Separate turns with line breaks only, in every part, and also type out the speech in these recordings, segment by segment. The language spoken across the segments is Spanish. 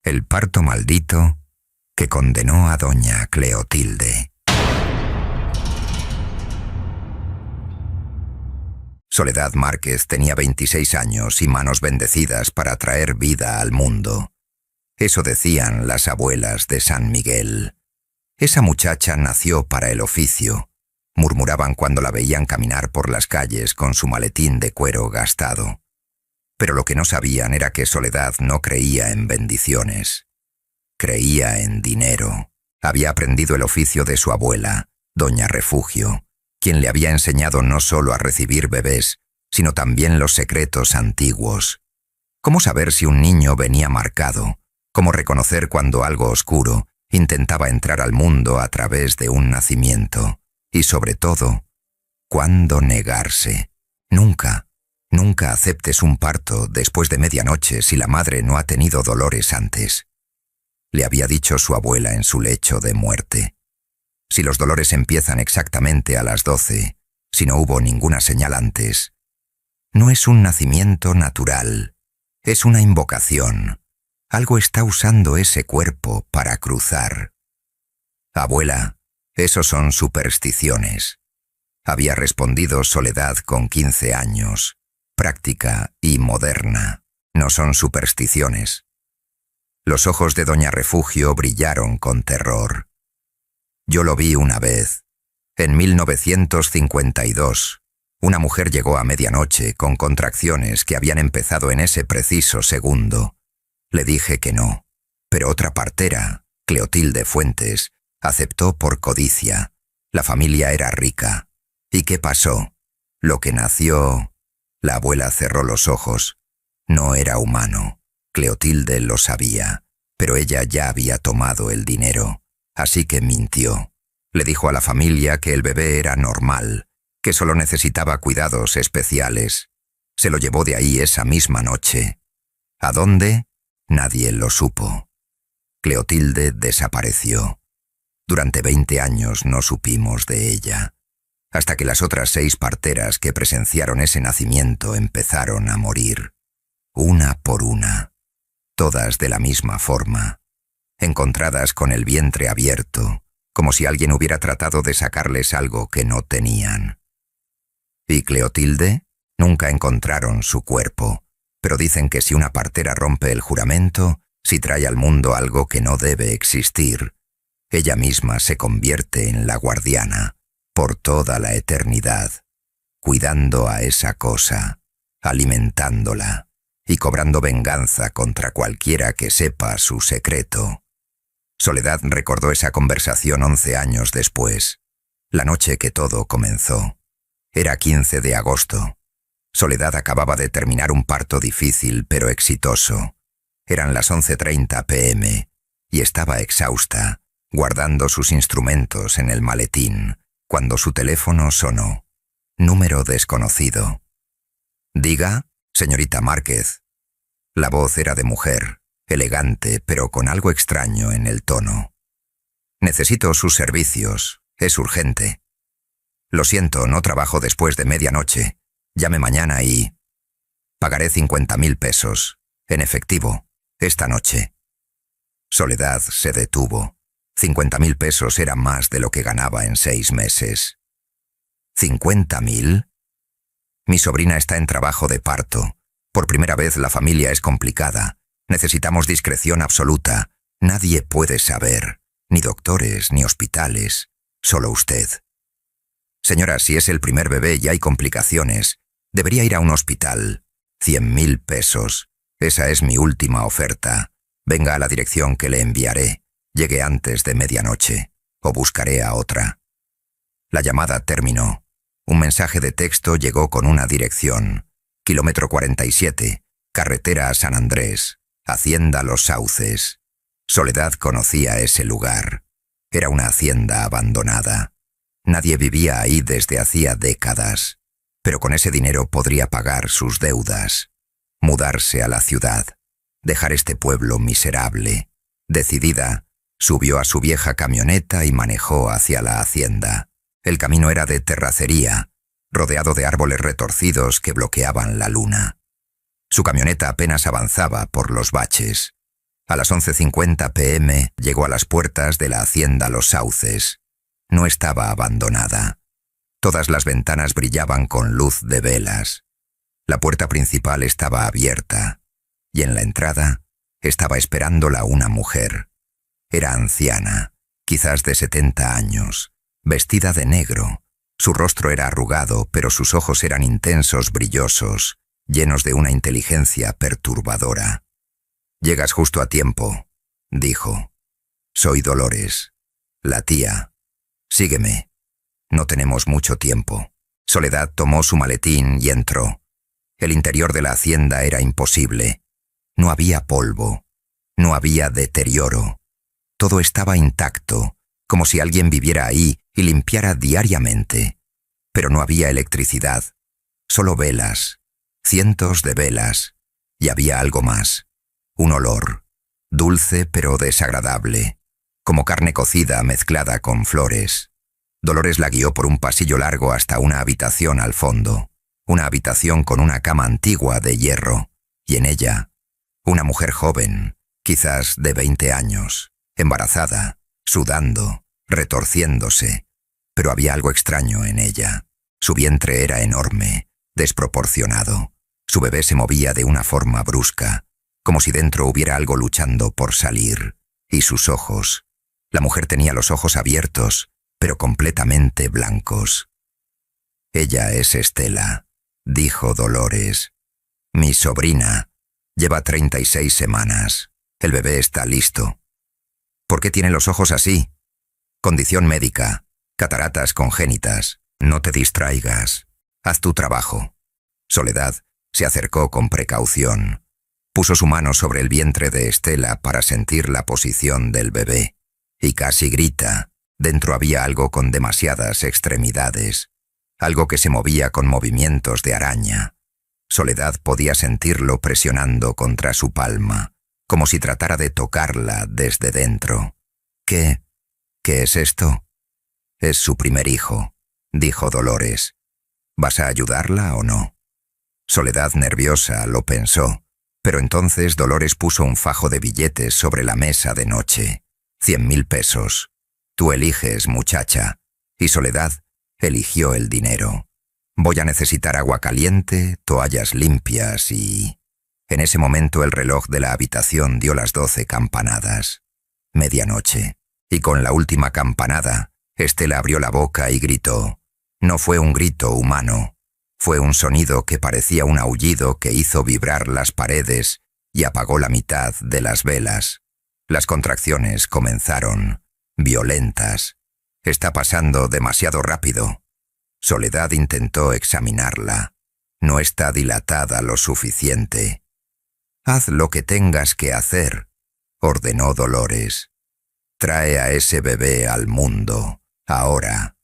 El parto maldito que condenó a doña Cleotilde. Soledad Márquez tenía 26 años y manos bendecidas para traer vida al mundo. Eso decían las abuelas de San Miguel. Esa muchacha nació para el oficio, murmuraban cuando la veían caminar por las calles con su maletín de cuero gastado. Pero lo que no sabían era que Soledad no creía en bendiciones. Creía en dinero. Había aprendido el oficio de su abuela, doña Refugio, quien le había enseñado no solo a recibir bebés, sino también los secretos antiguos. ¿Cómo saber si un niño venía marcado? ¿Cómo reconocer cuando algo oscuro intentaba entrar al mundo a través de un nacimiento? Y sobre todo, ¿cuándo negarse? Nunca aceptes un parto después de medianoche si la madre no ha tenido dolores antes. Le había dicho su abuela en su lecho de muerte. Si los dolores empiezan exactamente a las 12, si no hubo ninguna señal antes, no es un nacimiento natural, es una invocación. Algo está usando ese cuerpo para cruzar. Abuela, eso son supersticiones. Había respondido Soledad con 15 años. Práctica y moderna, no son supersticiones. Los ojos de doña Refugio brillaron con terror. Yo lo vi una vez. En 1952, una mujer llegó a medianoche con contracciones que habían empezado en ese preciso segundo. Le dije que no, pero otra partera, Cleotilde Fuentes, aceptó por codicia. La familia era rica. ¿Y qué pasó? Lo que nació... La abuela cerró los ojos. No era humano. Cleotilde lo sabía, pero ella ya había tomado el dinero, así que mintió. Le dijo a la familia que el bebé era normal, que solo necesitaba cuidados especiales. Se lo llevó de ahí esa misma noche. ¿A dónde? Nadie lo supo. Cleotilde desapareció. Durante 20 años no supimos de ella, hasta que las otras 6 parteras que presenciaron ese nacimiento empezaron a morir, una por una, todas de la misma forma, encontradas con el vientre abierto, como si alguien hubiera tratado de sacarles algo que no tenían. ¿Y Cleotilde? Nunca encontraron su cuerpo, pero dicen que si una partera rompe el juramento, si trae al mundo algo que no debe existir, ella misma se convierte en la guardiana, por toda la eternidad, cuidando a esa cosa, alimentándola y cobrando venganza contra cualquiera que sepa su secreto. Soledad recordó esa conversación 11 años después, la noche que todo comenzó. Era 15 de agosto. Soledad acababa de terminar un parto difícil pero exitoso. Eran las 11:30 p.m. y estaba exhausta, guardando sus instrumentos en el maletín, cuando su teléfono sonó. Número desconocido. «Diga, señorita Márquez». La voz era de mujer, elegante, pero con algo extraño en el tono. «Necesito sus servicios. Es urgente». «Lo siento, no trabajo después de medianoche. Llame mañana y... pagaré 50.000 pesos, en efectivo, esta noche». Soledad se detuvo. 50.000 pesos era más de lo que ganaba en 6 meses. ¿50.000? Mi sobrina está en trabajo de parto. Por primera vez la familia es complicada. Necesitamos discreción absoluta. Nadie puede saber. Ni doctores, ni hospitales. Solo usted. Señora, si es el primer bebé y hay complicaciones, debería ir a un hospital. 100.000 pesos. Esa es mi última oferta. Venga a la dirección que le enviaré. Llegue antes de medianoche, o buscaré a otra. La llamada terminó. Un mensaje de texto llegó con una dirección. Kilómetro 47, carretera a San Andrés, Hacienda Los Sauces. Soledad conocía ese lugar. Era una hacienda abandonada. Nadie vivía ahí desde hacía décadas, pero con ese dinero podría pagar sus deudas, mudarse a la ciudad, dejar este pueblo miserable. Decidida, subió a su vieja camioneta y manejó hacia la hacienda. El camino era de terracería, rodeado de árboles retorcidos que bloqueaban la luna. Su camioneta apenas avanzaba por los baches. A las 11:50 p.m. llegó a las puertas de la hacienda Los Sauces. No estaba abandonada. Todas las ventanas brillaban con luz de velas. La puerta principal estaba abierta, y en la entrada estaba esperándola una mujer. Era anciana, quizás de 70 años, vestida de negro. Su rostro era arrugado, pero sus ojos eran intensos, brillosos, llenos de una inteligencia perturbadora. «Llegas justo a tiempo», dijo. «Soy Dolores, la tía. Sígueme. No tenemos mucho tiempo». Soledad tomó su maletín y entró. El interior de la hacienda era imposible. No había polvo. No había deterioro. Todo estaba intacto, como si alguien viviera ahí y limpiara diariamente. Pero no había electricidad. Solo velas. Cientos de velas. Y había algo más. Un olor. Dulce pero desagradable. Como carne cocida mezclada con flores. Dolores la guió por un pasillo largo hasta una habitación al fondo. Una habitación con una cama antigua de hierro. Y en ella, una mujer joven, quizás de 20 años, embarazada, sudando, retorciéndose. Pero había algo extraño en ella. Su vientre era enorme, desproporcionado. Su bebé se movía de una forma brusca, como si dentro hubiera algo luchando por salir. Y sus ojos. La mujer tenía los ojos abiertos, pero completamente blancos. «Ella es Estela», dijo Dolores. «Mi sobrina. Lleva 36 semanas. El bebé está listo». «¿Por qué tiene los ojos así?» «Condición médica. Cataratas congénitas. No te distraigas. Haz tu trabajo». Soledad se acercó con precaución. Puso su mano sobre el vientre de Estela para sentir la posición del bebé. Y casi grita. Dentro había algo con demasiadas extremidades. Algo que se movía con movimientos de araña. Soledad podía sentirlo presionando contra su palma, como si tratara de tocarla desde dentro. ¿Qué es esto?» «Es su primer hijo», dijo Dolores. «¿Vas a ayudarla o no?» Soledad, nerviosa, lo pensó, pero entonces Dolores puso un fajo de billetes sobre la mesa de noche. 100.000 pesos. «Tú eliges, muchacha». Y Soledad eligió el dinero. «Voy a necesitar agua caliente, toallas limpias y...». En ese momento el reloj de la habitación dio las 12 campanadas. Medianoche. Y con la última campanada, Estela abrió la boca y gritó. No fue un grito humano. Fue un sonido que parecía un aullido que hizo vibrar las paredes y apagó la mitad de las velas. Las contracciones comenzaron, violentas. «Está pasando demasiado rápido». Soledad intentó examinarla. «No está dilatada lo suficiente». «Haz lo que tengas que hacer», ordenó Dolores. «Trae a ese bebé al mundo, ahora».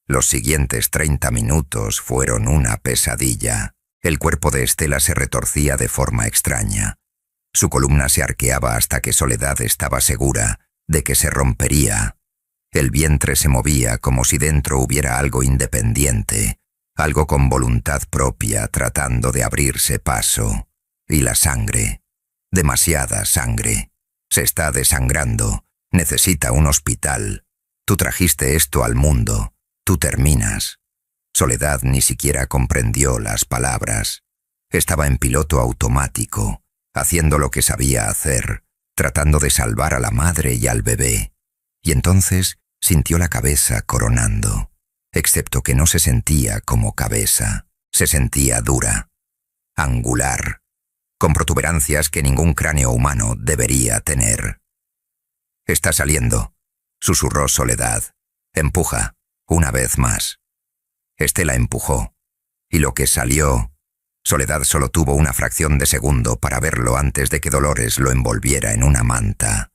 Los siguientes 30 minutos fueron una pesadilla. El cuerpo de Estela se retorcía de forma extraña. Su columna se arqueaba hasta que Soledad estaba segura de que se rompería. El vientre se movía como si dentro hubiera algo independiente, algo con voluntad propia tratando de abrirse paso. Y la sangre. Demasiada sangre. Se está desangrando. Necesita un hospital. Tú trajiste esto al mundo. Tú terminas. Soledad ni siquiera comprendió las palabras. Estaba en piloto automático, haciendo lo que sabía hacer, tratando de salvar a la madre y al bebé. Y entonces sintió la cabeza coronando, excepto que no se sentía como cabeza, se sentía dura, angular, con protuberancias que ningún cráneo humano debería tener. «Está saliendo», susurró Soledad. «Empuja, una vez más». Estela empujó, y lo que salió... Soledad solo tuvo una fracción de segundo para verlo antes de que Dolores lo envolviera en una manta.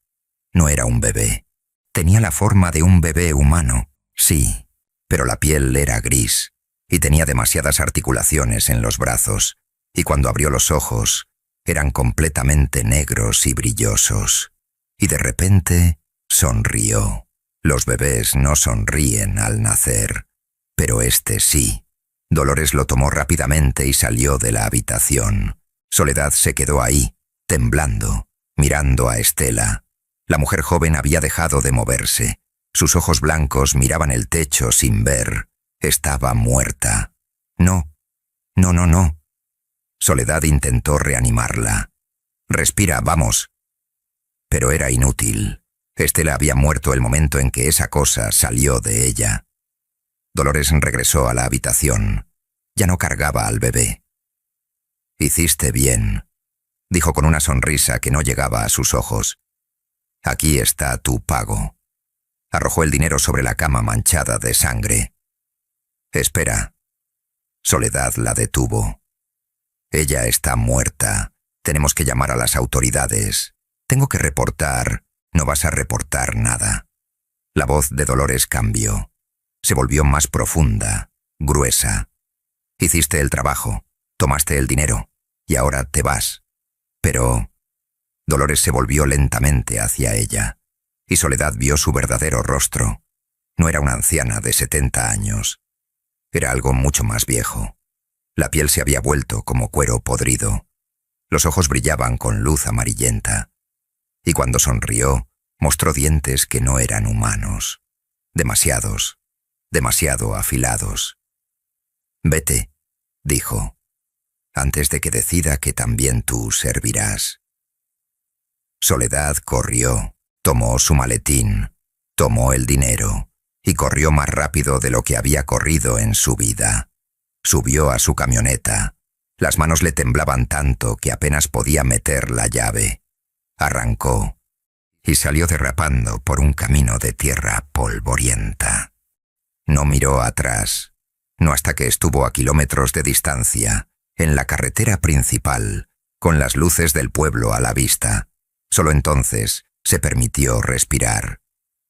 No era un bebé. Tenía la forma de un bebé humano, sí, pero la piel era gris, y tenía demasiadas articulaciones en los brazos, y cuando abrió los ojos, eran completamente negros y brillosos. Y de repente sonrió. Los bebés no sonríen al nacer, pero este sí. Dolores lo tomó rápidamente y salió de la habitación. Soledad se quedó ahí, temblando. mirando a Estela. La mujer joven había dejado de moverse. Sus ojos blancos miraban el techo sin ver. Estaba muerta. No, no, no, no. Soledad intentó reanimarla. Respira, vamos. Pero era inútil. Estela había muerto el momento en que esa cosa salió de ella. Dolores regresó a la habitación. Ya no cargaba al bebé. Hiciste bien, dijo con una sonrisa que no llegaba a sus ojos. Aquí está tu pago. Arrojó el dinero sobre la cama manchada de sangre. Espera. Soledad la detuvo. Ella está muerta. Tenemos que llamar a las autoridades. Tengo que reportar. No vas a reportar nada. La voz de Dolores cambió. Se volvió más profunda, gruesa. Hiciste el trabajo, tomaste el dinero, y ahora te vas. Pero... Dolores se volvió lentamente hacia ella, y Soledad vio su verdadero rostro. No era una anciana de 70 años. Era algo mucho más viejo. La piel se había vuelto como cuero podrido. Los ojos brillaban con luz amarillenta. Y cuando sonrió, mostró dientes que no eran humanos. Demasiados, demasiado afilados. Vete, dijo, antes de que decida que también tú servirás. Soledad corrió, tomó su maletín, tomó el dinero y corrió más rápido de lo que había corrido en su vida. Subió a su camioneta. Las manos le temblaban tanto que apenas podía meter la llave. Arrancó y salió derrapando por un camino de tierra polvorienta. No miró atrás, no hasta que estuvo a kilómetros de distancia, en la carretera principal, con las luces del pueblo a la vista. Solo entonces se permitió respirar.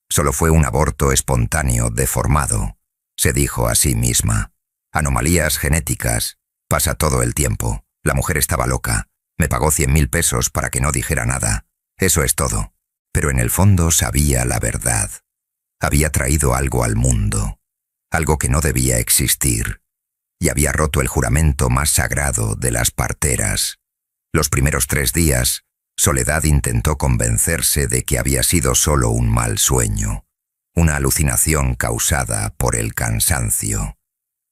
Solo fue un aborto espontáneo deformado, se dijo a sí misma. Anomalías genéticas. Pasa todo el tiempo. La mujer estaba loca. Me pagó 100.000 pesos para que no dijera nada. Eso es todo. Pero en el fondo sabía la verdad. Había traído algo al mundo. Algo que no debía existir. Y había roto el juramento más sagrado de las parteras. Los primeros 3 días, Soledad intentó convencerse de que había sido solo un mal sueño, una alucinación causada por el cansancio.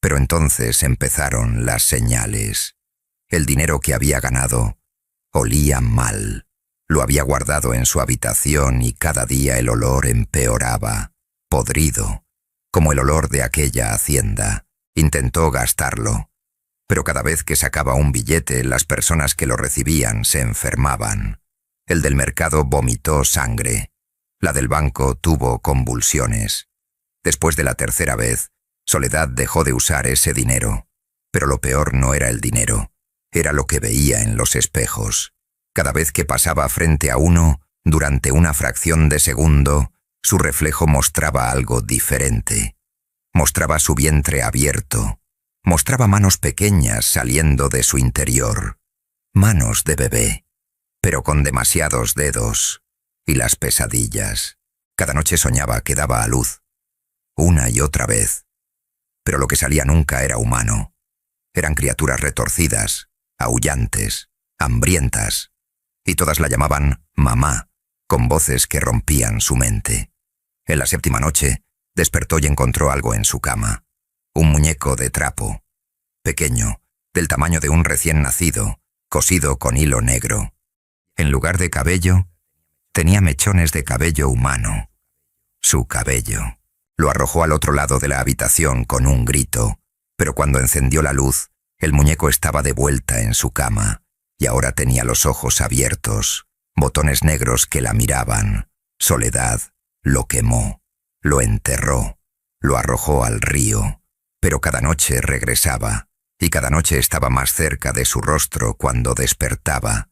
Pero entonces empezaron las señales. El dinero que había ganado olía mal. Lo había guardado en su habitación y cada día el olor empeoraba, podrido, como el olor de aquella hacienda. Intentó gastarlo, pero cada vez que sacaba un billete, las personas que lo recibían se enfermaban. El del mercado vomitó sangre. La del banco tuvo convulsiones. Después de la 3ª vez, Soledad dejó de usar ese dinero. Pero lo peor no era el dinero, era lo que veía en los espejos. Cada vez que pasaba frente a uno, durante una fracción de segundo, su reflejo mostraba algo diferente. Mostraba su vientre abierto. Mostraba manos pequeñas saliendo de su interior. Manos de bebé, pero con demasiados dedos. Y las pesadillas. Cada noche soñaba que daba a luz. Una y otra vez. Pero lo que salía nunca era humano. Eran criaturas retorcidas, aullantes, hambrientas. Y todas la llamaban mamá, con voces que rompían su mente. En la 7ª noche, despertó y encontró algo en su cama. Un muñeco de trapo, pequeño, del tamaño de un recién nacido, cosido con hilo negro. En lugar de cabello, tenía mechones de cabello humano. Su cabello. Lo arrojó al otro lado de la habitación con un grito, pero cuando encendió la luz, el muñeco estaba de vuelta en su cama, y ahora tenía los ojos abiertos, botones negros que la miraban. Soledad lo quemó, lo enterró, lo arrojó al río, pero cada noche regresaba, y cada noche estaba más cerca de su rostro cuando despertaba.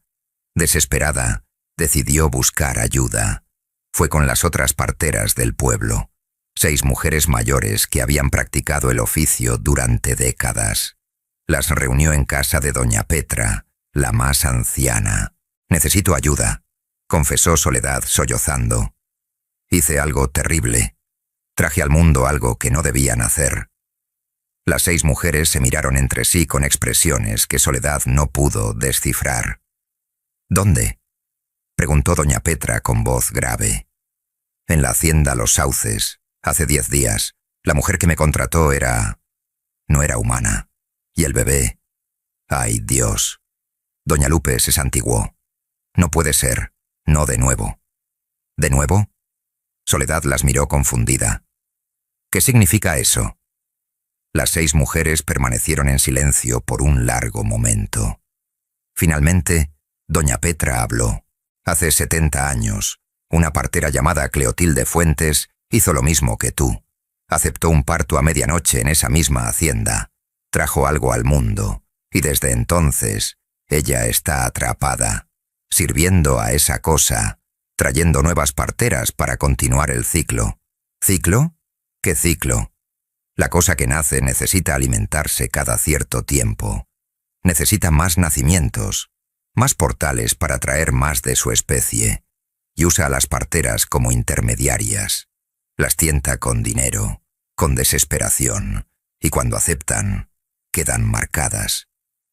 Desesperada, decidió buscar ayuda. Fue con las otras parteras del pueblo, 6 mujeres mayores que habían practicado el oficio durante décadas. Las reunió en casa de doña Petra, la más anciana. «Necesito ayuda», confesó Soledad sollozando. «Hice algo terrible. Traje al mundo algo que no debían hacer». Las 6 mujeres se miraron entre sí con expresiones que Soledad no pudo descifrar. «¿Dónde?», preguntó doña Petra con voz grave. En la hacienda Los Sauces, hace 10 días, la mujer que me contrató no era humana. Y el bebé... ¡Ay, Dios! Doña Lupe se santiguó. No puede ser, no de nuevo. ¿De nuevo? Soledad las miró confundida. ¿Qué significa eso? Las 6 mujeres permanecieron en silencio por un largo momento. Finalmente, doña Petra habló. Hace 70 años, una partera llamada Cleotilde Fuentes hizo lo mismo que tú. Aceptó un parto a medianoche en esa misma hacienda. Trajo algo al mundo, y desde entonces ella está atrapada, sirviendo a esa cosa, trayendo nuevas parteras para continuar el ciclo. ¿Ciclo? ¿Qué ciclo? La cosa que nace necesita alimentarse cada cierto tiempo. Necesita más nacimientos, más portales para traer más de su especie, y usa a las parteras como intermediarias. Las tienta con dinero, con desesperación, y cuando aceptan, quedan marcadas.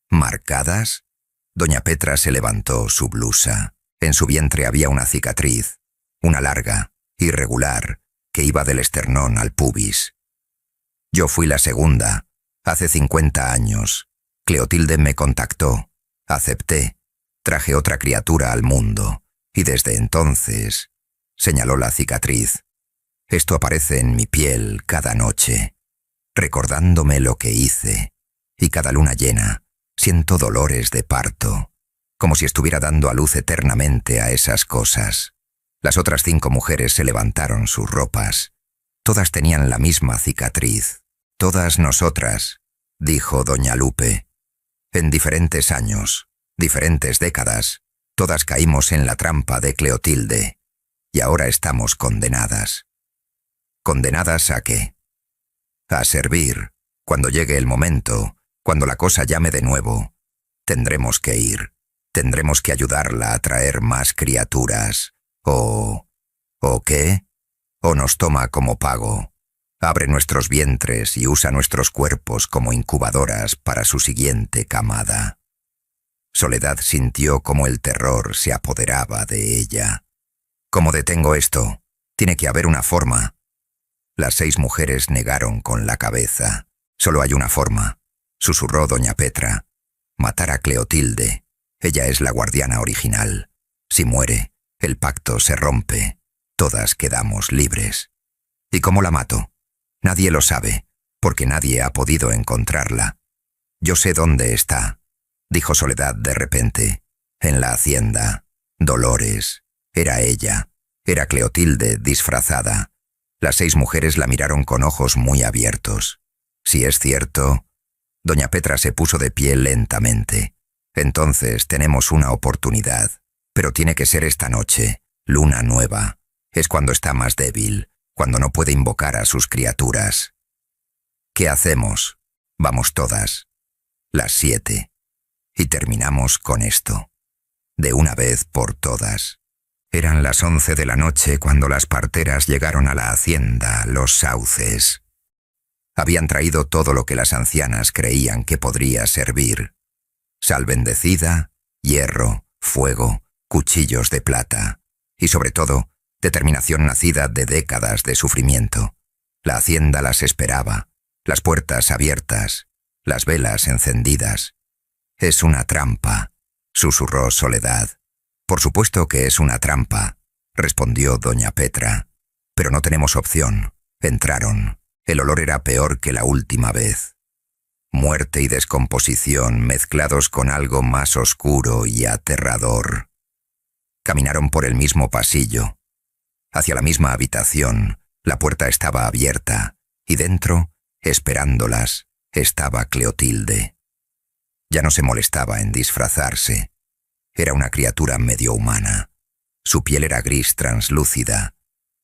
¿Marcadas? Doña Petra se levantó su blusa. En su vientre había una cicatriz, una larga, irregular, que iba del esternón al pubis. Yo fui la segunda, hace 50 años. Cleotilde me contactó, acepté, traje otra criatura al mundo, y desde entonces, señaló la cicatriz, esto aparece en mi piel cada noche, recordándome lo que hice, y cada luna llena siento dolores de parto, como si estuviera dando a luz eternamente a esas cosas. Las otras 5 mujeres se levantaron sus ropas. Todas tenían la misma cicatriz. Todas nosotras, dijo doña Lupe. En diferentes años, diferentes décadas, todas caímos en la trampa de Cleotilde. Y ahora estamos condenadas. ¿Condenadas a qué? A servir. Cuando llegue el momento, cuando la cosa llame de nuevo, tendremos que ir. Tendremos que ayudarla a traer más criaturas. ¿O qué? ¿O nos toma como pago? Abre nuestros vientres y usa nuestros cuerpos como incubadoras para su siguiente camada. Soledad sintió como el terror se apoderaba de ella. ¿Cómo detengo esto? Tiene que haber una forma. Las 6 mujeres negaron con la cabeza. Solo hay una forma, susurró doña Petra. Matar a Cleotilde. Ella es la guardiana original. Si muere, el pacto se rompe. Todas quedamos libres. ¿Y cómo la mato? Nadie lo sabe, porque nadie ha podido encontrarla. Yo sé dónde está, dijo Soledad de repente. En la hacienda. Dolores. Era ella. Era Cleotilde disfrazada. Las 6 mujeres la miraron con ojos muy abiertos. Si es cierto... Doña Petra se puso de pie lentamente. Entonces tenemos una oportunidad, pero tiene que ser esta noche, luna nueva. Es cuando está más débil, cuando no puede invocar a sus criaturas. ¿Qué hacemos? Vamos todas. Las 7. Y terminamos con esto. De una vez por todas. Eran las 11 de la noche cuando las parteras llegaron a la hacienda Los Sauces. Habían traído todo lo que las ancianas creían que podría servir. Sal bendecida, hierro, fuego, cuchillos de plata y sobre todo, determinación nacida de décadas de sufrimiento. La hacienda las esperaba, las puertas abiertas, las velas encendidas. Es una trampa, susurró Soledad. Por supuesto que es una trampa, respondió doña Petra. Pero no tenemos opción. Entraron. El olor era peor que la última vez. Muerte y descomposición mezclados con algo más oscuro y aterrador. Caminaron por el mismo pasillo. Hacia la misma habitación, la puerta estaba abierta, y dentro, esperándolas, estaba Cleotilde. Ya no se molestaba en disfrazarse. Era una criatura medio humana. Su piel era gris translúcida,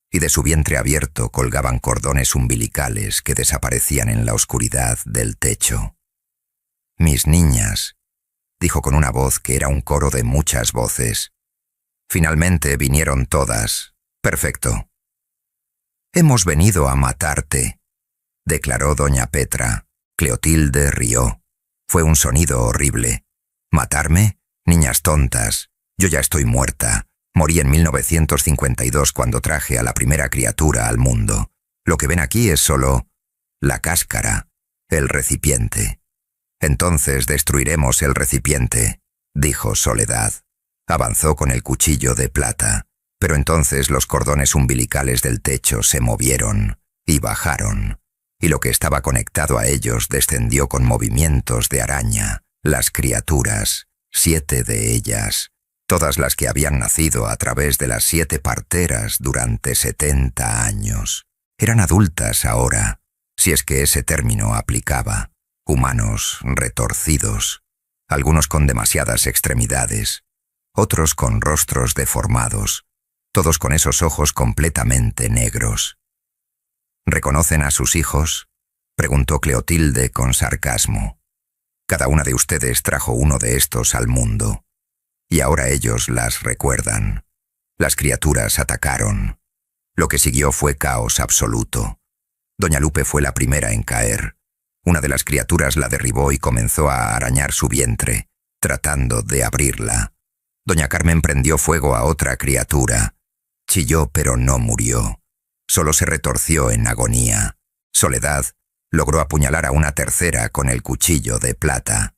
y de su vientre abierto colgaban cordones umbilicales que desaparecían en la oscuridad del techo. «Mis niñas», dijo con una voz que era un coro de muchas voces. Finalmente vinieron todas. Perfecto. «Hemos venido a matarte», declaró doña Petra. Cleotilde rió. Fue un sonido horrible. «¿Matarme? Niñas tontas. Yo ya estoy muerta. Morí en 1952 cuando traje a la primera criatura al mundo. Lo que ven aquí es solo la cáscara, el recipiente. Entonces destruiremos el recipiente, dijo Soledad. Avanzó con el cuchillo de plata, pero entonces los cordones umbilicales del techo se movieron y bajaron, y lo que estaba conectado a ellos descendió con movimientos de araña. Las criaturas, 7 de ellas, todas las que habían nacido a través de las 7 parteras durante 70 años. Eran adultas ahora, si es que ese término aplicaba. Humanos retorcidos, algunos con demasiadas extremidades, otros con rostros deformados, todos con esos ojos completamente negros. ¿Reconocen a sus hijos?, preguntó Cleotilde con sarcasmo. Cada una de ustedes trajo uno de estos al mundo, y ahora ellos las recuerdan. Las criaturas atacaron. Lo que siguió fue caos absoluto. Doña Lupe fue la primera en caer. Una de las criaturas la derribó y comenzó a arañar su vientre, tratando de abrirla. Doña Carmen prendió fuego a otra criatura. Chilló pero no murió. Solo se retorció en agonía. Soledad logró apuñalar a una tercera con el cuchillo de plata.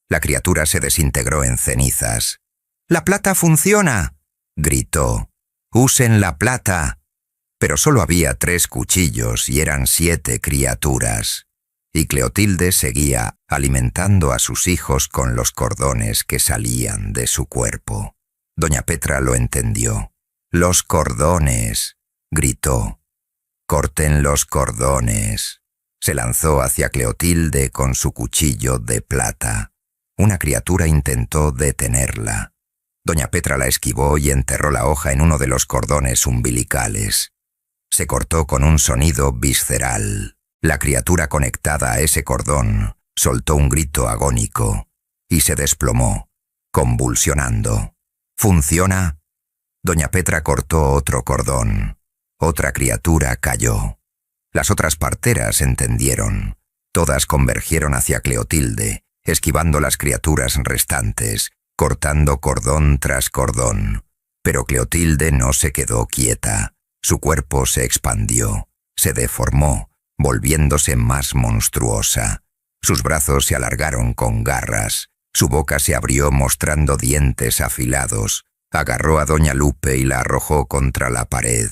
La criatura se desintegró en cenizas. «¡La plata funciona!», gritó. «¡Usen la plata!». Pero solo había 3 cuchillos y eran 7 criaturas. Y Cleotilde seguía alimentando a sus hijos con los cordones que salían de su cuerpo. Doña Petra lo entendió. «¡Los cordones!», gritó. «¡Corten los cordones!». Se lanzó hacia Cleotilde con su cuchillo de plata. Una criatura intentó detenerla. Doña Petra la esquivó y enterró la hoja en uno de los cordones umbilicales. Se cortó con un sonido visceral. La criatura conectada a ese cordón soltó un grito agónico y se desplomó, convulsionando. «¿Funciona?». Doña Petra cortó otro cordón. Otra criatura cayó. Las otras parteras entendieron. Todas convergieron hacia Cleotilde, esquivando las criaturas restantes, cortando cordón tras cordón. Pero Cleotilde no se quedó quieta. Su cuerpo se expandió, se deformó, volviéndose más monstruosa. Sus brazos se alargaron con garras. Su boca se abrió mostrando dientes afilados. Agarró a Doña Lupe y la arrojó contra la pared.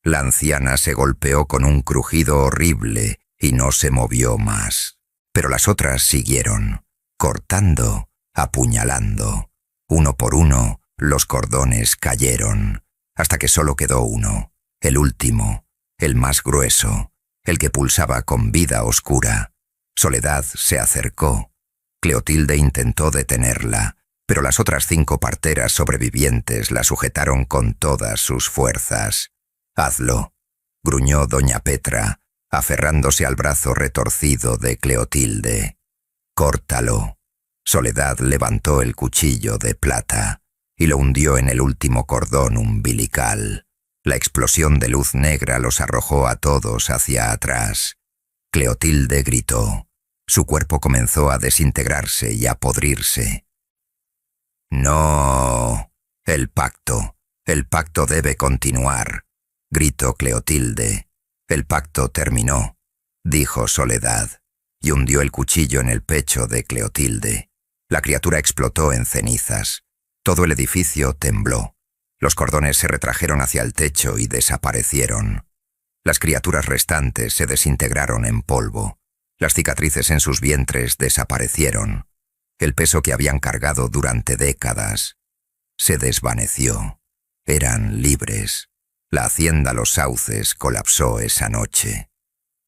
La anciana se golpeó con un crujido horrible y no se movió más. Pero las otras siguieron, cortando, apuñalando. Uno por uno, los cordones cayeron, hasta que solo quedó uno, el último, el más grueso, el que pulsaba con vida oscura. Soledad se acercó. Cleotilde intentó detenerla, pero las otras 5 parteras sobrevivientes la sujetaron con todas sus fuerzas. «Hazlo», gruñó Doña Petra, aferrándose al brazo retorcido de Cleotilde. «Córtalo». Soledad levantó el cuchillo de plata y lo hundió en el último cordón umbilical. La explosión de luz negra los arrojó a todos hacia atrás. Cleotilde gritó. Su cuerpo comenzó a desintegrarse y a podrirse. «No, el pacto debe continuar», gritó Cleotilde. «El pacto terminó», dijo Soledad, y hundió el cuchillo en el pecho de Cleotilde. La criatura explotó en cenizas. Todo el edificio tembló. Los cordones se retrajeron hacia el techo y desaparecieron. Las criaturas restantes se desintegraron en polvo. Las cicatrices en sus vientres desaparecieron. El peso que habían cargado durante décadas se desvaneció. Eran libres. La hacienda Los Sauces colapsó esa noche.